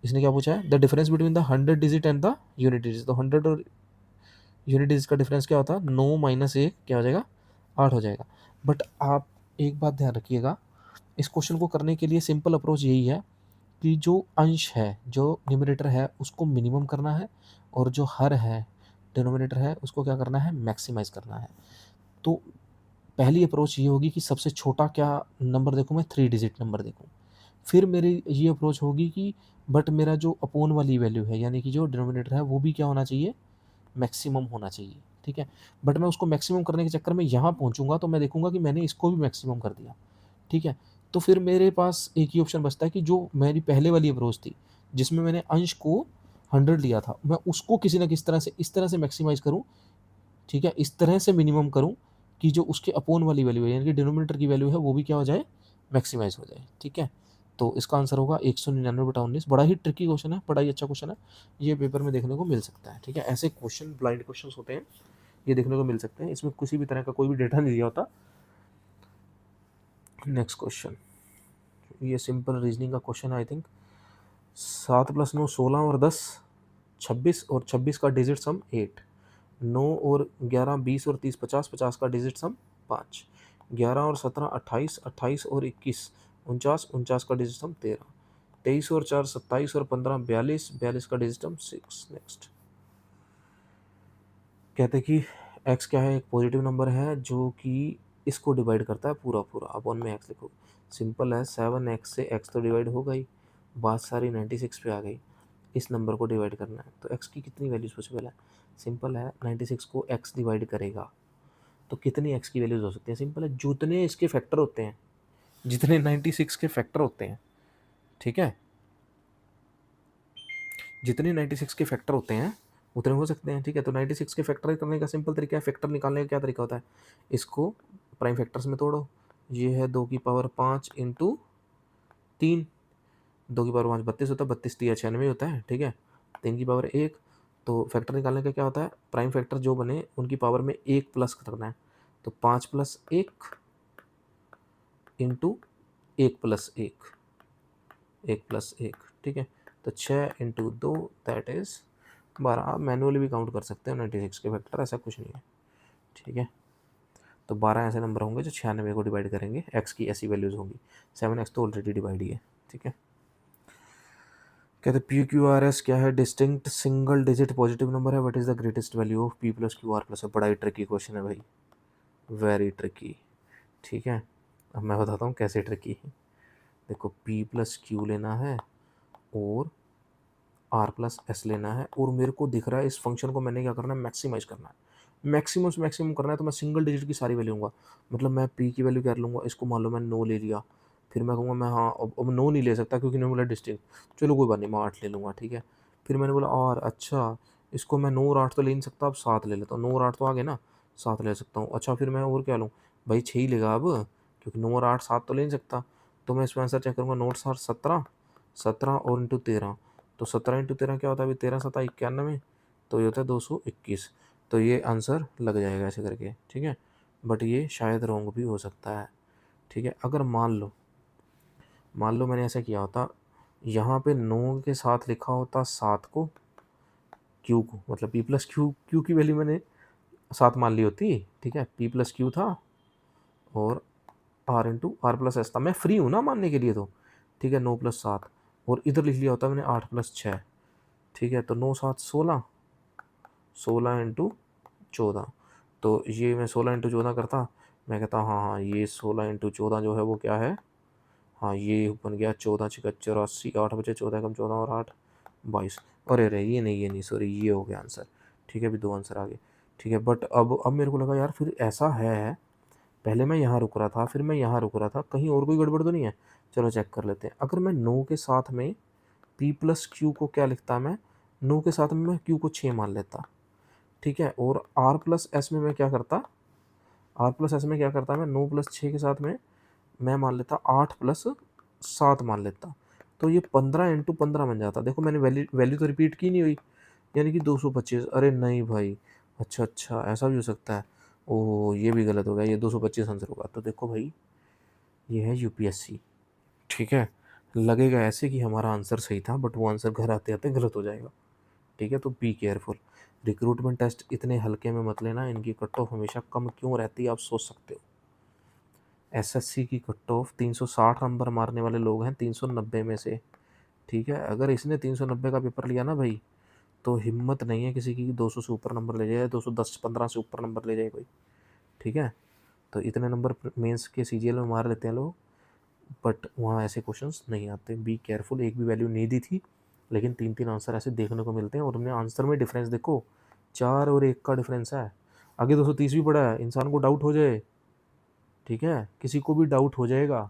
इसने क्या पूछा है, the difference between the 100 digit and the unit digit. तो 100 और यूनिट डिजिट का डिफरेंस क्या होता है, 9 माइनस 1 क्या हो जाएगा, 8 हो जाएगा। बट आप एक बात ध्यान रखिएगा, इस क्वेश्चन को करने के लिए सिंपल अप्रोच यही है कि जो अंश है, जो न्यूमरेटर है उसको मिनिमम करना है, और जो हर है, डिनोमिनेटर है, उसको क्या करना है, मैक्सिमाइज करना है। तो पहली अप्रोच ये होगी कि सबसे छोटा क्या नंबर देखूँ मैं, 3 डिजिट नंबर देखूँ। फिर मेरी ये अप्रोच होगी कि बट मेरा जो अपोन वाली वैल्यू है, यानी कि जो डिनोमिनेटर है वो भी क्या होना चाहिए, मैक्सिमम होना चाहिए। ठीक है, बट मैं उसको मैक्सिमम करने के चक्कर में यहाँ पहुँचूँगा तो मैं देखूँगा कि मैंने इसको भी मैक्सिमम कर दिया। ठीक है, तो फिर मेरे पास एक ही ऑप्शन बचता है कि जो मेरी पहले वाली अप्रोच थी, जिसमें मैंने अंश को 100 लिया था, मैं उसको किसी न किसी तरह से इस तरह से मैक्सिमाइज़ करूँ, ठीक है, इस तरह से मिनिमम करूँ कि जो उसके अपोन वाली वैल्यू है, यानी कि डिनोमिनेटर की वैल्यू है, वो भी क्या हो जाए, मैक्सिमाइज़ हो जाए। ठीक है, तो इसका आंसर होगा 199/19। बड़ा ही ट्रिकी क्वेश्चन है, बड़ा ही अच्छा क्वेश्चन है, ये पेपर में देखने को मिल सकता है। ठीक है, ऐसे क्वेश्चन ब्लाइंड क्वेश्चन होते हैं, ये देखने को मिल सकते हैं, इसमें किसी भी तरह का कोई भी डेटा नहीं दिया होता। नेक्स्ट क्वेश्चन, ये सिंपल रीजनिंग का क्वेश्चन है आई थिंक। 7 + 9 16 और 10 26, और 26 का डिजिट सम 8। 9 और 11 20 और 30 50, 50 का डिजिट सम 5। 11 और 17 28, 28 और 21 49, 49 का डिजिट सम 13। 23 और 4 27 और 15 42, 42 का डिजिट सम 6। नेक्स्ट कहते कि एक्स क्या है, एक पॉजिटिव नंबर है जो कि इसको डिवाइड करता है पूरा पूरा। अब वन में एक्स लिखो, सिंपल है, 7x से एक्स तो डिवाइड हो गई, बात सारी 96 पे आ गई। इस नंबर को डिवाइड करना है तो एक्स की कितनी वैल्यूज पॉसिबल है, सिंपल है, 96 को एक्स डिवाइड करेगा तो कितनी एक्स की वैल्यूज हो सकती है, सिंपल है, जितने इसके फैक्टर होते हैं, जितने 96 के फैक्टर होते हैं, ठीक है, जितने 96 के फैक्टर होते हैं उतने हो सकते हैं, ठीक है। तो 96 के फैक्टर करने का सिंपल तरीका है, फैक्टर निकालने का क्या तरीका होता है, इसको प्राइम फैक्टर्स में तोड़ो, ये है 2 की पावर 5 इंटू 3, 2 की पावर 5 32 होता है, 32 × 96 होता है, ठीक है, 3 की पावर 1। तो फैक्टर निकालने का क्या होता है, प्राइम फैक्टर जो बने उनकी पावर में 1 प्लस करना है, तो 5 + 1 इंटू 1 + 1, 1 + 1, ठीक है। तो 6 × 2 दैट इज़ 12। आप मैनुअली भी काउंट कर सकते हो 96 के फैक्टर, ऐसा कुछ नहीं है, ठीक है। तो 12 ऐसे नंबर होंगे जो 96 को डिवाइड करेंगे, एक्स की ऐसी वैल्यूज़ होंगी, 7x तो ऑलरेडी डिवाइड ही है, ठीक है। कहते पी क्यू आर एस क्या है, distinct single digit positive number है, what is the greatest value of P plus Q R plus. बड़ा ही ट्रिकी क्वेश्चन है भाई, वेरी ट्रिकी, ठीक है। अब मैं बताता हूँ कैसे ट्रिकी है। देखो पी प्लस क्यू लेना है और आर प्लस एस लेना है, और मेरे को दिख रहा है इस फंक्शन को मैंने क्या करना है, मैक्सिमाइज करना है, मैक्सिमम से मैक्सिमम करना है। तो मैं सिंगल डिजिट की सारी वैल्यू लूँगा, मतलब मैं पी की वैल्यू क्या लूँगा, इसको मान लो मैं 9 ले लिया, फिर मैं कहूँगा मैं हाँ अब 9 नहीं ले सकता क्योंकि 9 बोला डिस्टिंक्ट, चलो कोई बात नहीं मैं 8 ले लूँगा, ठीक है। फिर मैंने बोला और अच्छा इसको मैं 9 और 8 तो ले नहीं सकता, अब 7 ले लेता हूँ, 9 और 8 तो आ गए ना, 7 ले सकता हूँ। अच्छा फिर मैं और क्या लूँ, भाई 6 ही लेगा अब, क्योंकि 9 और 8 7 तो ले नहीं सकता। तो मैं इसमें आंसर चेक करूँगा, 9 और 7 17, 17 और इंटू 13, तो 17 × 13 क्या होता है अभी, 13 × 7 = 91, तो ये होता है 221। तो ये आंसर लग जाएगा ऐसे करके, ठीक है। बट ये शायद रॉन्ग भी हो सकता है, ठीक है। अगर मान लो मैंने ऐसा किया होता, यहाँ पे 9 के साथ लिखा होता 7 को, क्यू को, मतलब पी प्लस क्यू, क्यू की वैल्यू मैंने 7 मान ली होती, ठीक है, पी प्लस क्यू था और R into R plus S था, मैं फ्री हूँ ना मानने के लिए तो, ठीक है, 9 + 7, और इधर लिख लिया होता मैंने 8 + 6, ठीक है। तो 9 7 16, 16 × 14, तो ये मैं 16 × 14 करता, मैं कहता हाँ हाँ ये 16 × 14 जो है वो क्या है, हाँ ये बन गया 14 × 6 = 84, 8 बचे 14 कम 14 और 8 22। अरे अरे ये नहीं सॉरी, ये हो गया आंसर, ठीक है, अभी 2 आंसर आ गए, ठीक है। बट अब मेरे को लगा यार फिर ऐसा है, पहले मैं यहाँ रुक रहा था फिर मैं यहाँ रुक रहा था, कहीं और कोई गड़बड़ तो नहीं है, चलो चेक कर लेते हैं। अगर मैं 9 के साथ में पी प्लस क्यू को क्या लिखता, मैं 9 के साथ में मैं क्यू को 6 मान लेता, ठीक है, और आर प्लस एस में मैं क्या करता, आर प्लस एस में क्या करता मैं 9 + 6 के साथ में मैं मान लेता 8 + 7 मान लेता, तो ये 15 × 15 बन जाता। देखो मैंने वैल्यू वैल्यू तो रिपीट की नहीं हुई, यानी कि 225। अरे नहीं भाई, अच्छा अच्छा ऐसा भी हो सकता है, ओह ये भी गलत हो गया, ये 225 आंसर होगा। तो देखो भाई ये है यूपीएससी, ठीक है, लगेगा ऐसे कि हमारा आंसर सही था बट वो आंसर घर आते आते गलत हो जाएगा, ठीक है। तो बी केयरफुल, रिक्रूटमेंट टेस्ट इतने हल्के में मत लेना, इनकी कट ऑफ हमेशा कम क्यों रहती है आप सोच सकते हो। एसएससी की कट ऑफ 360 नंबर मारने वाले लोग हैं 390 में से, ठीक है। अगर इसने 390 का पेपर लिया ना भाई, तो हिम्मत नहीं है किसी की 200 से ऊपर नंबर ले जाए, 210 15 से ऊपर नंबर ले जाए कोई, ठीक है। तो इतने नंबर मेंस के सीजीएल में मार लेते हैं लोग, बट वहाँ ऐसे क्वेश्चंस नहीं आते। बी केयरफुल, एक भी वैल्यू नहीं दी थी लेकिन 3 3 आंसर ऐसे देखने को मिलते हैं, और उन्हें आंसर में डिफरेंस देखो, 4 और 1 का डिफरेंस है, आगे 230 भी पड़ा है, इंसान को डाउट हो जाए, ठीक है, किसी को भी डाउट हो जाएगा,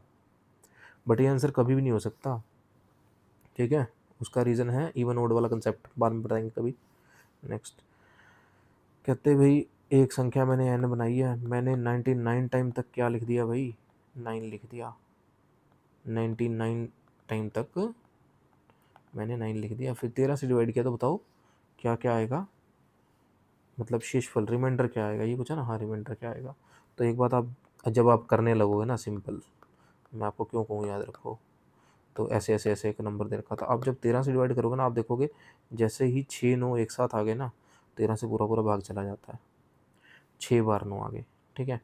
बट ये आंसर कभी भी नहीं हो सकता, ठीक है। उसका रीज़न है इवन ओड वाला कंसेप्ट, बाद में बताएंगे कभी। नेक्स्ट कहते भाई एक संख्या मैंने एन बनाई है, मैंने 99 टाइम तक क्या लिख दिया भाई, 9 लिख दिया, 99 टाइम तक मैंने 9 लिख दिया, फिर 13 से डिवाइड किया, तो बताओ क्या क्या आएगा, मतलब शेषफल रिमाइंडर क्या आएगा, ये पूछा ना, हाँ रिमाइंडर क्या आएगा। तो एक बात आप जब आप करने लगोगे ना सिंपल, मैं आपको क्यों कहूँ याद रखो, तो ऐसे ऐसे ऐसे एक नंबर दे रखा था, आप जब 13 से डिवाइड करोगे ना आप देखोगे जैसे ही 6 9 एक साथ आ गए ना, 13 से पूरा पूरा भाग चला जाता है, 6 बार 9 आ गए, ठीक है।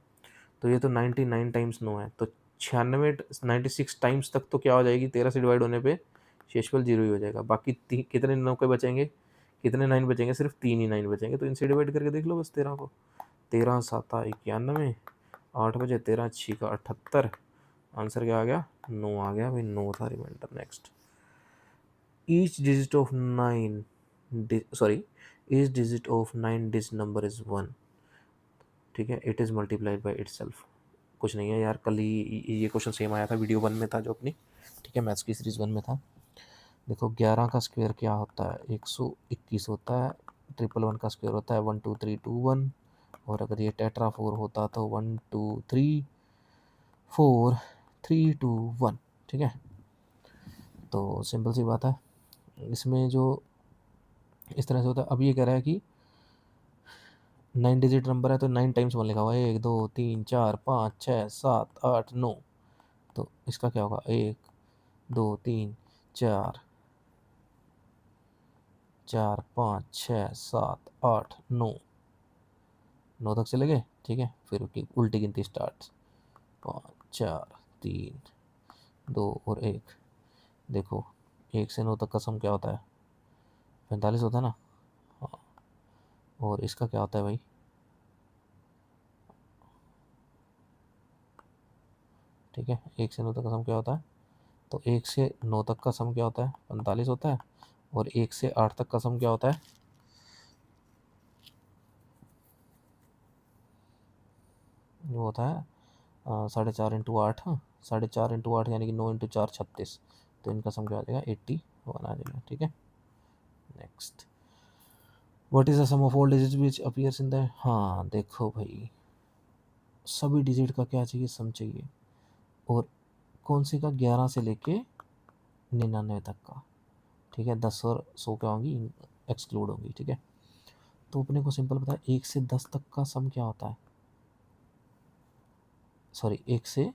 तो ये तो 99 टाइम्स 9 है, तो 96 96 टाइम्स तक तो क्या हो जाएगी, 13 से डिवाइड होने पे शेषफल 0 ही हो जाएगा, बाकी कितने 9 के बचेंगे, कितने 9 बचेंगे, सिर्फ 3 ही 9 बचेंगे, तो इनसे डिवाइड करके देख लो बस 13 को, 13 साता 91, 8 बजे, 13 6 का 78, आंसर क्या आ गया? 9 आ गया भाई, 9 था reminder. Next, each digit of 9 each digit of 9 digit number is 1, ठीक है, it is multiplied by itself. कुछ नहीं है यार, कल ही ये क्वेश्चन सेम आया था, वीडियो 1 में था जो अपनी, ठीक है, मैथ्स की सीरीज़ 1 में था। देखो 11 का स्क्वायर क्या होता है? 121 होता है। 111 का स्क्वायर होता है 1 2 3 2 1, और अगर ये टेट्रा 4 होता तो 1 2 3 4 3 2 1, ठीक है। तो सिंपल सी बात है, इसमें जो इस तरह से होता है। अब ये कह रहा है कि 9 डिजिट नंबर है तो 9 टाइम्स 1 लिखा हुआ है, 1 2 3 4 5 6 7 8 9, तो इसका क्या होगा? 1 2 3 4 4 5 6 7 8 9, 9 तक चले गए, ठीक है। फिर उल्टी गिनती स्टार्ट, 5 4 3 2 और 1। देखो 1 से 9 तक का सम क्या होता है? 45 होता है ना। हाँ, और इसका क्या होता है भाई? ठीक है, 1 से 9 तक का सम क्या होता है? तो 1 से 9 तक का सम क्या होता है? 45 होता है। और 1 से 8 तक का सम क्या होता है? वो होता है 4.5 इंटू 8, 4.5 इंटू 8 यानी कि 9 इंटू 4 36, तो इनका सम क्या आ जाएगा? 81 आ जाएगा, ठीक है। Next, what is the sum of all digits which appears in the, हाँ देखो भाई, सभी डिजिट का क्या चाहिए? सम चाहिए। और कौन से का? 11 से लेके 99 तक का, ठीक है। 10 और 100 क्या होंगी? एक्सक्लूड होंगी, ठीक है। तो अपने को सिंपल पता है 1 से 10 तक का सम क्या होता है? सॉरी, 1 से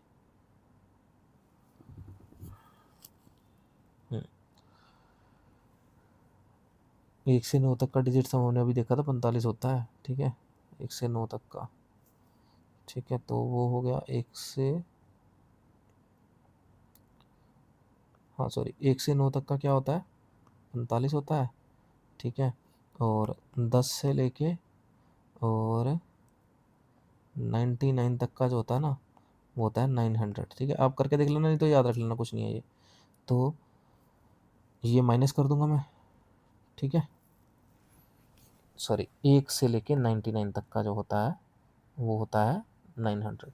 1 से 9 तक का डिजिट सम हमने अभी देखा था 45 होता है, ठीक है, 1 से 9 तक का, ठीक है। तो वो हो गया 1 से, हाँ सॉरी, 1 से 9 तक का क्या होता है? 45 होता है, ठीक है। और 10 से लेके और 99 तक का जो होता है ना, वो होता है 900, ठीक है। आप करके देख लेना, नहीं तो याद रख लेना, कुछ नहीं है ये। तो ये माइनस कर दूंगा मैं, ठीक है। सॉरी, 1 से लेके 99 तक का जो होता है वो होता है 900।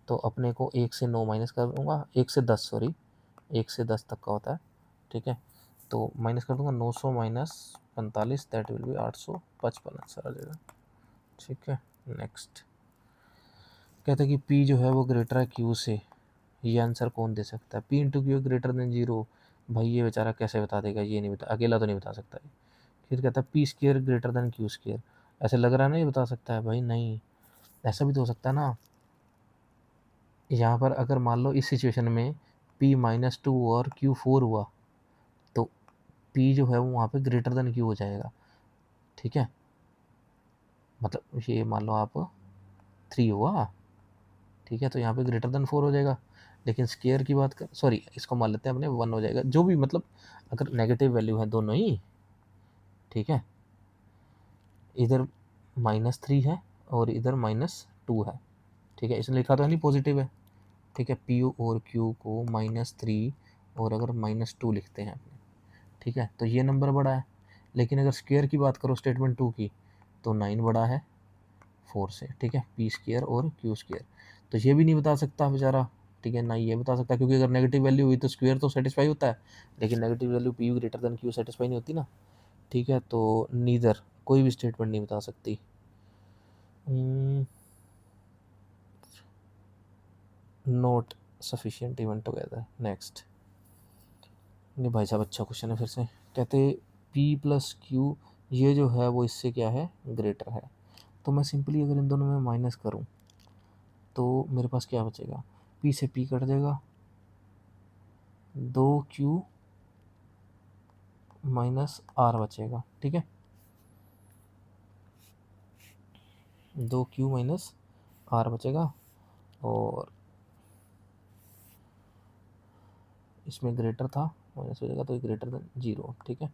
तो अपने को 1 से 9 माइनस कर दूंगा, 1 से 10 सॉरी, 1 से 10 तक का होता है, ठीक है। तो माइनस कर दूंगा 900 minus 45, that will be 855 answer आ जाएगा, ठीक है। नेक्स्ट, कहते हैं कि पी जो है वो ग्रेटर है क्यू से, ये आंसर कौन दे सकता है? P into Q greater than 0, भाई ये बेचारा कैसे बता देगा? ये नहीं बता, अकेला तो नहीं बता सकता है। फिर कहता है P square greater than Q square, ऐसे लग रहा है ना ये बता सकता है, भाई नहीं, ऐसा भी तो हो सकता है ना। यहाँ पर अगर मान लो इस सिचुएशन में p-2 और q4 हुआ, तो p जो है वो वहाँ पे ग्रेटर देन q हो जाएगा, ठीक है। मतलब ये मान लो आप 3 हुआ, ठीक है, तो यहाँ पे ग्रेटर देन 4 हो जाएगा। लेकिन स्केयर की बात कर, सॉरी इसको मान लेते हैं अपने 1 हो जाएगा, जो भी, मतलब अगर नेगेटिव वैल्यू है दोनों ही, ठीक है, इधर -3 है और इधर -2 है, ठीक है। इसने लिखा तो है नहीं पॉजिटिव है, ठीक है। पी और क्यू को -3 और अगर -2 लिखते हैं अपने, ठीक है, तो ये नंबर बड़ा है। लेकिन अगर स्क्वायर की बात करो स्टेटमेंट 2 की, तो 9 बड़ा है 4 से, ठीक है, पी स्क्वायर और क्यू स्क्वायर। तो ये भी नहीं बता सकता बेचारा, ठीक है, ना ये बता सकता, क्योंकि अगर नेगेटिव वैल्यू हुई तो स्क्वायर तो सेटिस्फाई होता है, लेकिन negative value P U greater than Q satisfy नहीं होती ना, ठीक है। तो नीदर, कोई भी स्टेटमेंट नहीं बता सकती। Not sufficient even together. Next, ये भाई साहब अच्छा क्वेश्चन है फिर से। कहते p प्लस क्यू, ये जो है वो इससे क्या है? ग्रेटर है। तो मैं सिंपली अगर इन दोनों में माइनस करूं तो मेरे पास क्या बचेगा? p से p कट जाएगा, 2q माइनस r बचेगा, ठीक है, 2q माइनस r बचेगा। और इसमें ग्रेटर था, माइनस हो जाएगा तो ग्रेटर देन 0, ठीक है।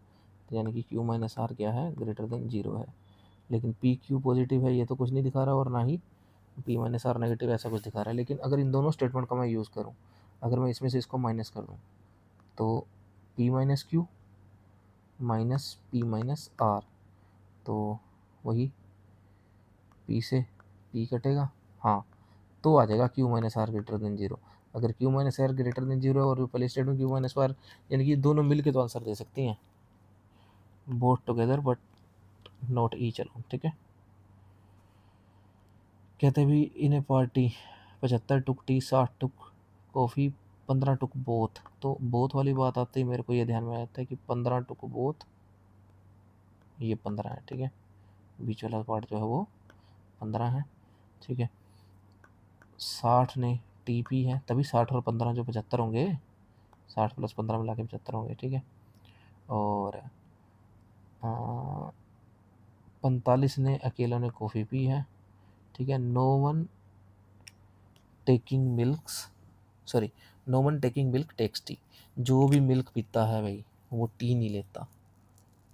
तो यानी कि q माइनस r क्या है? ग्रेटर देन 0 है। लेकिन पी क्यू पॉजिटिव है ये तो कुछ नहीं दिखा रहा, और ना ही पी माइनस आर नेगेटिव ऐसा कुछ दिखा रहा है। लेकिन अगर इन दोनों स्टेटमेंट का मैं यूज़ करूँ, अगर मैं इसमें से इसको माइनस कर दूँ, तो P minus Q minus P minus R, तो वही पी से पी कटेगा, हाँ, तो आ जाएगा Q minus R greater than zero. अगर Q minus R greater than zero है और पहले स्टेटमेंट क्यू माइनस आर, यानी कि दोनों मिल के तो आंसर दे सकती हैं, both together but not each alone. ठीक है, कहते भी इन्हें पार्टी 75 टुक टी, 60 टुक कॉफ़ी, 15 टुक बोथ। तो बोथ वाली बात आती है मेरे को ये ध्यान में आता है कि 15 टुक बोथ, ये 15 है। ठीक है, बीच वाला पार्ट जो है वो 15 है। ठीक है, 60 ने टी पी है, तभी 60 और 15 जो 75 होंगे, 60 प्लस 15 मिला के 75 होंगे। ठीक है, और 45 ने अकेला ने कॉफ़ी पी है। ठीक है, no one taking milks, sorry, no one taking milk takes tea. जो भी मिल्क पीता है भाई वो टी नहीं लेता।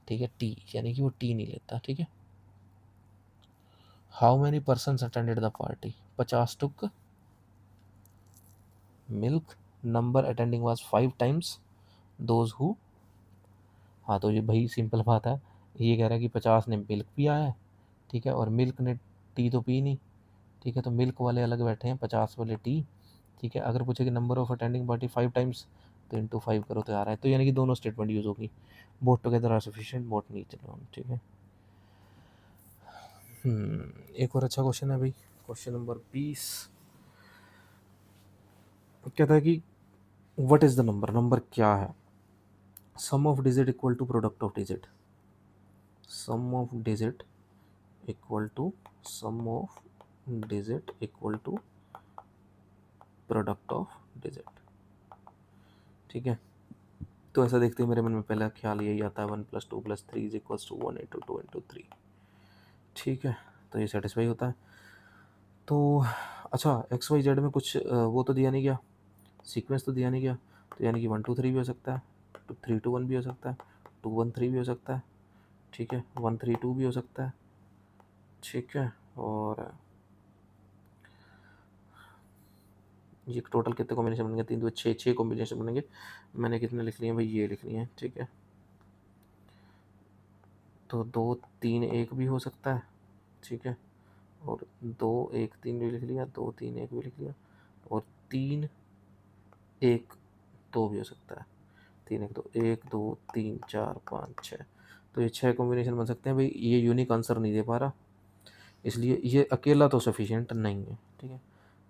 ठीक है, टी यानी कि वो टी नहीं लेता। ठीक है, how many person attended the party, 50 took milk, number attending was 5 times those who. हाँ, तो ये भाई सिंपल बात है, ये कह रहा है कि 50 ने मिल्क पिया है। ठीक है, और मिल्क ने टी तो पी नहीं। ठीक है, तो मिल्क वाले अलग बैठे हैं, 50 वाले टी। ठीक है, अगर पूछे कि number of attending party 5 times, तो इंटू 5 करो तो आ रहा है। तो यानी कि दोनों स्टेटमेंट यूज होगी, both together are sufficient, both need alone. ठीक है, एक और अच्छा क्वेश्चन है भाई, क्वेश्चन नंबर 20। कहता है कि what is the number, number क्या है, sum of digit equal to product of digit, sum of digit equal to sum of digit equal to product of digit. ठीक है, तो ऐसा देखते हैं मेरे मन में पहला ख्याल यही आता है, 1 + 2 + 3 इज इक्वल्स टू 1 × 2 × 3। ठीक है, तो ये सेटिस्फाई होता है। तो अच्छा, एक्स वाई जेड में कुछ वो तो दिया नहीं गया, सीक्वेंस तो दिया नहीं गया, तो यानी कि 1 2 3 भी हो सकता है, 3 2 1 भी हो सकता है, 2 1 3 भी हो सकता है। ठीक है, 1 3 2 भी हो सकता है। ठीक है, और ये टोटल कितने कॉम्बिनेशन बनेंगे, 3 2 6, 6 कॉम्बिनेशन बनेंगे। मैंने कितने लिख लिए हैं भाई, ये लिख लिए हैं। ठीक है, तो 2 3 1 भी हो सकता है। ठीक है, और 2 1 3 भी लिख लिया, 2 3 1 भी लिख लिया, और 3 1 2 भी हो सकता है। 3 1 2, 1 2 3 4 5 6, तो ये 6 कॉम्बिनेशन बन सकते हैं भाई। ये यूनिक आंसर नहीं दे पा रहा, इसलिए ये अकेला तो सफिशिएंट नहीं है। ठीक है,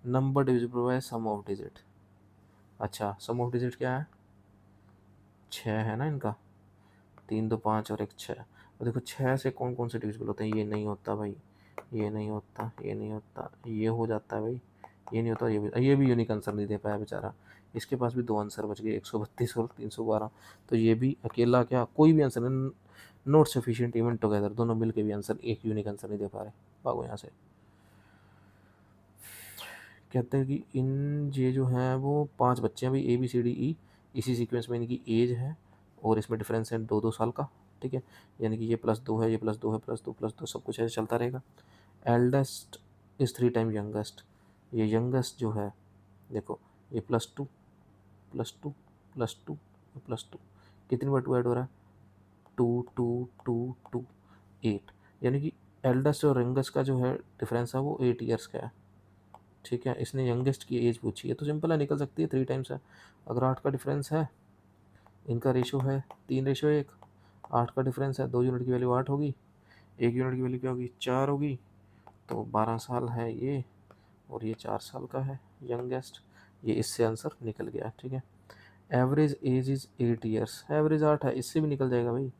number divisible by sum of digit. अच्छा, सम ऑफ डिजिट क्या है, 6 है ना इनका, 3 2 5 और 1 6। और देखो 6 से कौन कौन से डिविजिबल होते हैं, ये नहीं होता भाई, ये नहीं होता, ये नहीं होता, ये हो जाता है भाई, ये नहीं होता, ये भी यूनिक आंसर नहीं दे पाया बेचारा। इसके पास भी 2 आंसर बच गए, 132 और 312। तो ये भी अकेला क्या, कोई भी answer not sufficient even together, दोनों मिल के भी आंसर, एक यूनिक आंसर नहीं दे पा रहे। भागो यहाँ से। कहते हैं कि इन ये जो हैं वो 5 बच्चे हैं भाई, ए बी सी डी ई, इसी सीक्वेंस में इनकी एज है, और इसमें डिफरेंस है 2 2 साल का। ठीक है, यानी कि ये +2 है, ये +2 है, +2 सब कुछ ऐसे चलता रहेगा। एल्डेस्ट इज 3 टाइम यंगेस्ट, ये यंगेस्ट जो है, देखो ये +2 +2 +2 +2, कितनी बार 2 ऐड हो रहा है, 2 2 2 2 8, यानी कि एल्डेस्ट और यंगेस्ट का जो है डिफरेंस है वो 8 ईयर्स का है। ठीक है, इसने यंगेस्ट की एज पूछी है, तो सिंपल है, निकल सकती है, 3 टाइम्स है। अगर 8 का डिफरेंस है, इनका रेशो है 3:1, 8 का डिफरेंस है, 2 यूनिट की वैल्यू 8 होगी, 1 यूनिट की वैल्यू क्या होगी, 4 होगी, तो 12 साल है ये, और ये 4 साल का है यंगेस्ट। ये इससे आंसर निकल गया। ठीक है, average age is 8 years, average 8 है, इससे भी निकल जाएगा भाई।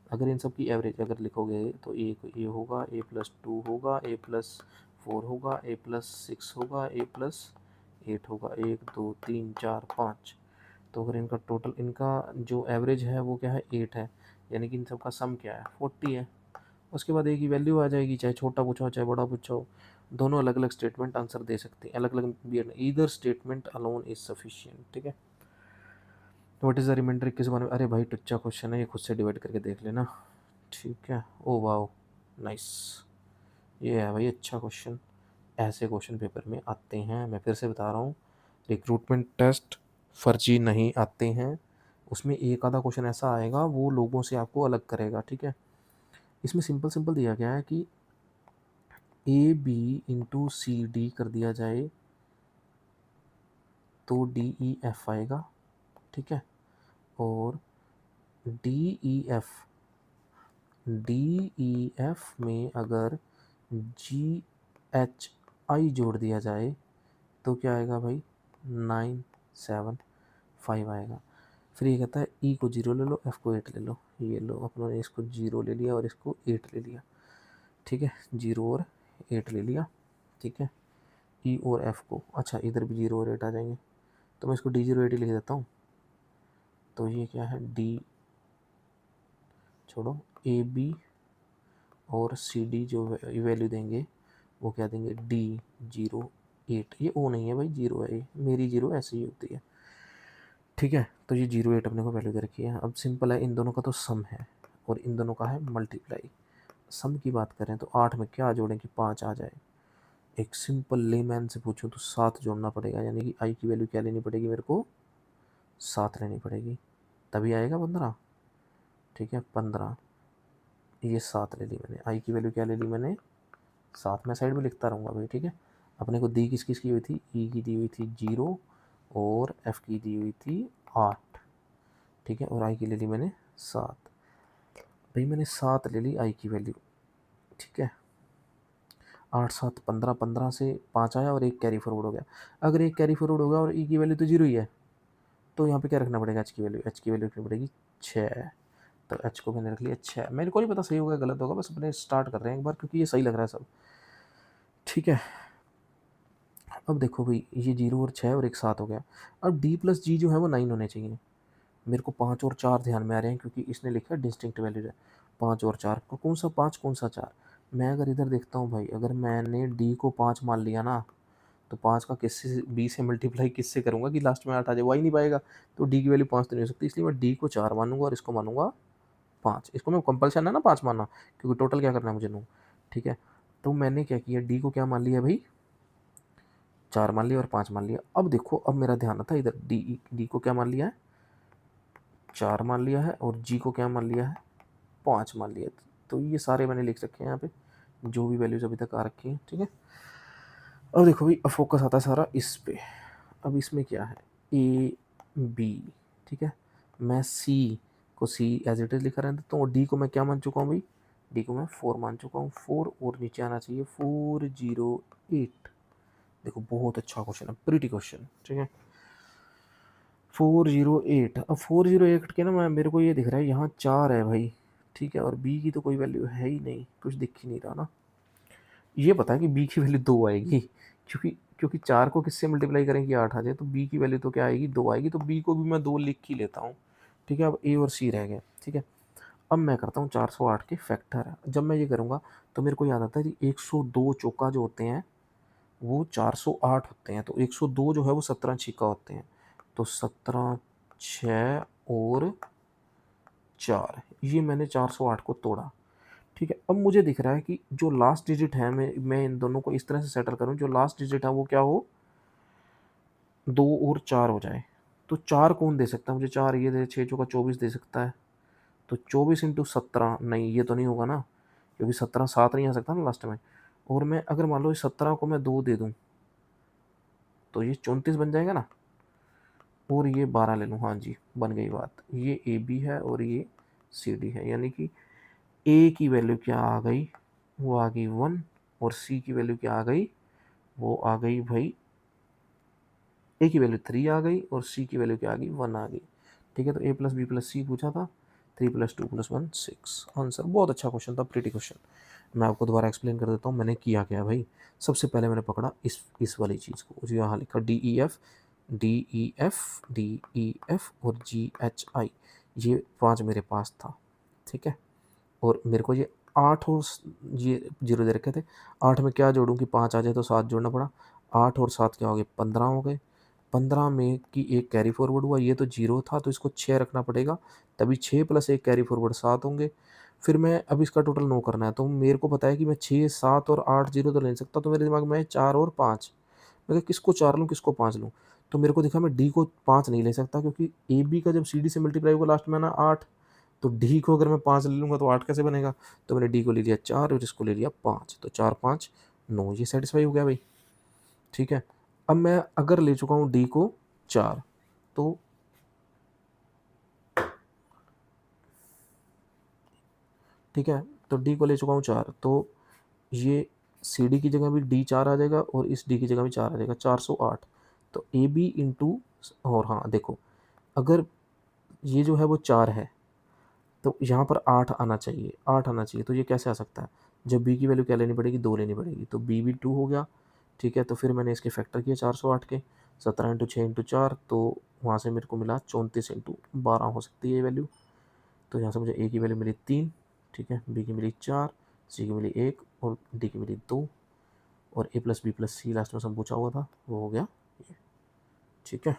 अगर इन सब की एवरेज अगर लिखोगे तो ए होगा, A+2 होगा, A+4 होगा, A+6 होगा, A+8 होगा, 1 2 3 4 5। तो अगर इनका टोटल, इनका जो एवरेज है वो क्या है, 8 है, यानी कि इन सब का सम क्या है, 40 है। उसके बाद एक ही वैल्यू आ जाएगी, चाहे छोटा पूछो चाहे बड़ा पूछो, दोनों अलग अलग स्टेटमेंट आंसर दे सकते हैं, अलग अलग भी, either statement alone is sufficient. ठीक है, व्हाट इज़ द रिमाइंडर, किस बारे में, अरे भाई टुच्चा क्वेश्चन है ये, खुद से डिवाइड करके देख लेना। ठीक है, ओ वाओ, नाइस, ये है भाई अच्छा क्वेश्चन। ऐसे क्वेश्चन पेपर में आते हैं, मैं फिर से बता रहा हूँ, रिक्रूटमेंट टेस्ट फर्जी नहीं आते हैं। उसमें एक आधा क्वेश्चन ऐसा आएगा वो लोगों से आपको अलग करेगा, ठीक है। इसमें सिंपल सिंपल दिया गया है कि A B into C D कर दिया जाए तो डी ई एफ आएगा, ठीक है। और डी ई एफ में अगर जी एच आई जोड़ दिया जाए तो क्या आएगा भाई, 975 आएगा। फिर ये कहता है ई को 0 ले लो, एफ को 8 ले लो। ये लो, अपनों ने इसको 0 ले लिया और इसको 8 ले लिया, ठीक है। 0 और 8 ले लिया, ठीक है। ई और एफ को, अच्छा इधर भी 0 और 8 आ जाएंगे, तो मैं इसको D08 ही लिख देता हूँ। तो ये क्या है, डी, छोड़ो, ए बी और सी डी जो वैल्यू देंगे वो क्या देंगे, D08। ये ओ नहीं है भाई, 0 है, ये मेरी 0 ऐसे ही होती है, ठीक है। तो ये 08 अपने को वैल्यू दे रखी है। अब सिंपल है, इन दोनों का तो सम है और इन दोनों का है मल्टीप्लाई। सम की बात करें तो 8 में क्या जोड़ें कि 5 आ जाए। एक सिंपल लेमैन से पूछूं तो 7 जोड़ना पड़ेगा, यानी कि आई की वैल्यू क्या लेनी पड़ेगी मेरे को, 7 लेनी पड़ेगी, तभी आएगा 15, ठीक है। 15, ये 7 ले ली मैंने, आई की वैल्यू क्या ले ली मैंने, 7। मैं साइड में लिखता रहूँगा भाई, ठीक है। अपने को दी किस किस की हुई थी, ई की दी हुई थी 0 और एफ की दी हुई थी 8, ठीक है। और आई की ले ली मैंने 7, भाई मैंने 7 ले ली आई की वैल्यू, ठीक है। 8 7 15, 15 से 5 आया और एक कैरी फॉरवर्ड हो गया। अगर एक कैरी फॉरवर्ड होगा और ई की वैल्यू तो 0 ही है, तो यहाँ पे क्या रखना पड़ेगा, एच की वैल्यू, एच की वैल्यू रखनी पड़ेगी 6। तो एच को मैंने रख लिया 6। मेरे को नहीं पता सही होगा गलत होगा, बस अपने स्टार्ट कर रहे हैं एक बार, क्योंकि ये सही लग रहा है सब, ठीक है। अब देखो भाई, ये 0 और 6 और एक 7 हो गया। अब डी प्लस जी जो है वो 9 होने चाहिए। मेरे को 5 और 4 ध्यान में आ रहे हैं, क्योंकि इसने लिखा है डिस्टिंक्ट वैल्यू है। 5 और 4 को, कौन सा 5 कौन सा 4। मैं अगर इधर देखता हूँ भाई, अगर मैंने डी को 5 मान लिया ना, तो 5 का किससे, बी से मल्टीप्लाई किससे करूँगा कि लास्ट में 8 आ जाए, वो ही नहीं पाएगा। तो डी की वैल्यू 5 तो नहीं हो सकती, इसलिए मैं डी को 4 मानूंगा और इसको मानूंगा 5। इसको मैं कंपल्सन है ना 5 मानना, क्योंकि टोटल क्या करना है मुझे 9, ठीक है। तो मैंने क्या किया, डी को क्या मान लिया भाई, 4 मान लिया और 5 मान लिया। अब देखो, अब मेरा ध्यान आता है इधर, डी को क्या मान लिया है, 4 मान लिया है, और जी को क्या मान लिया है, 5 मान लिया। तो ये सारे मैंने लिख रखे हैं यहाँ पे, जो भी वैल्यूज अभी तक आ रखी हैं, ठीक है। अब देखो भाई, अब फोकस आता है सारा इस पे। अब इसमें क्या है, ए बी, ठीक है। मैं सी को सी एज इट इज लिखा रहता, तो डी को मैं क्या मान चुका हूँ भाई, डी को मैं 4 मान चुका हूँ, 4 और नीचे आना चाहिए 408। देखो बहुत अच्छा क्वेश्चन है, प्रीटी क्वेश्चन, ठीक है। 408, अब 408 के ना, मैं मेरे को ये दिख रहा है यहाँ 4 है भाई, ठीक है। और बी की तो कोई वैल्यू है ही नहीं, कुछ दिख ही नहीं रहा ना। ये पता है कि बी की वैल्यू 2 आएगी, क्योंकि क्योंकि 4 को किससे मल्टीप्लाई करेंगे 8 आ जाए, तो बी की वैल्यू तो क्या आएगी, 2 आएगी। तो बी को भी मैं 2 लिख ही लेता हूँ, ठीक है। अब ए और सी रह गए, ठीक है। अब मैं करता हूँ 408 के फैक्टर। जब मैं ये करूँगा तो मेरे को याद आता है कि 102 चौका जो होते हैं वो 408 होते हैं, तो 102 जो है वो 17 छिक्का होते हैं, तो 17 6 और 4, ये मैंने 408 को तोड़ा, ठीक है। अब मुझे दिख रहा है कि जो लास्ट डिजिट है, मैं इन दोनों को इस तरह से सेटल करूं, जो लास्ट डिजिट है वो क्या हो, 2 और 4 हो जाए। तो 4 कौन दे सकता है मुझे, 4 ये दे, 6 चौका 24 दे सकता है। तो 24 इंटू 17, नहीं ये तो नहीं होगा ना, क्योंकि 17 7 नहीं आ सकता ना लास्ट में। और मैं अगर मान लो इस 17 को मैं 2 दे दूं, तो ये 34 बन जाएगा ना, और ये 12 ले लूँ, हाँ जी बन गई बात। ये ए बी है और ये सी डी है, यानी कि ए की वैल्यू क्या आ गई, वो आ गई 1, और सी की वैल्यू क्या आ गई, वो आ गई भाई, ए की वैल्यू 3 आ गई और सी की वैल्यू क्या आ गई, 1 आ गई, ठीक है। तो ए प्लस बी प्लस सी पूछा था, 3 + 2 + 1 6 आंसर। बहुत अच्छा क्वेश्चन था, प्रीटी क्वेश्चन। मैं आपको दोबारा एक्सप्लेन कर देता हूँ मैंने किया क्या भाई। सबसे पहले मैंने पकड़ा इस वाली चीज़ को, जो यहाँ लिखा डी ई एफ और GHI, ये 5 मेरे पास था, ठीक है। और मेरे को ये 8 और ये 0 दे रखे थे। 8 में क्या जोड़ूँ कि 5 आ जाए, तो 7 जोड़ना पड़ा। 8 और 7 क्या हो गए, 15 हो गए। 15 में कि एक कैरी फॉरवर्ड हुआ, ये तो 0 था, तो इसको 6 रखना पड़ेगा, तभी 6 + 1 कैरी फॉरवर्ड 7 होंगे। फिर मैं अब इसका टोटल 9 करना है, तो मेरे को पता है कि मैं 6, 7 और 8 ज़ीरो तो ले नहीं सकता, तो मेरे दिमाग में है 4 और 5। मैं कहा किसको 4 लूँ, किसको 5 लूँ? तो मेरे को दिखा मैं डी को 5 नहीं ले सकता, क्योंकि ए-बी का जब सी-डी से मल्टीप्लाई होगा लास्ट में आना 8, तो डी को अगर मैं 5 ले लूँगा तो 8 कैसे बनेगा? तो मैंने डी को ले लिया 4 और इसको ले लिया 5, तो 4, 5, 9, ये सैटिस्फाई हो गया भाई, ठीक है। अब मैं अगर ले चुका हूँ डी को 4, तो ठीक है, तो डी को ले चुका हूँ 4, तो ये सी डी की जगह भी डी 4 आ जाएगा और इस डी की जगह भी 4 आ जाएगा, 408। तो ए बी इंटू, और हाँ देखो, अगर ये जो है वो 4 है, तो यहाँ पर 8 आना चाहिए, 8 आना चाहिए, तो ये कैसे आ सकता है? जब बी की वैल्यू क्या लेनी पड़ेगी, 2 लेनी पड़ेगी, तो बी भी 2 हो गया, ठीक है। तो फिर मैंने इसके फैक्टर किए 408 के, 17 इंटू 6 इंटू 4, तो वहाँ से मेरे को मिला 34 इंटू 12 हो सकती है ये वैल्यू। तो यहाँ से मुझे ए की वैल्यू मिली 3, ठीक है, बी की मिली 4, सी की मिली 1 और डी की मिली 2, और ए प्लस बी प्लस सी लास्ट में सब पूछा हुआ था वो हो गया ये, ठीक है।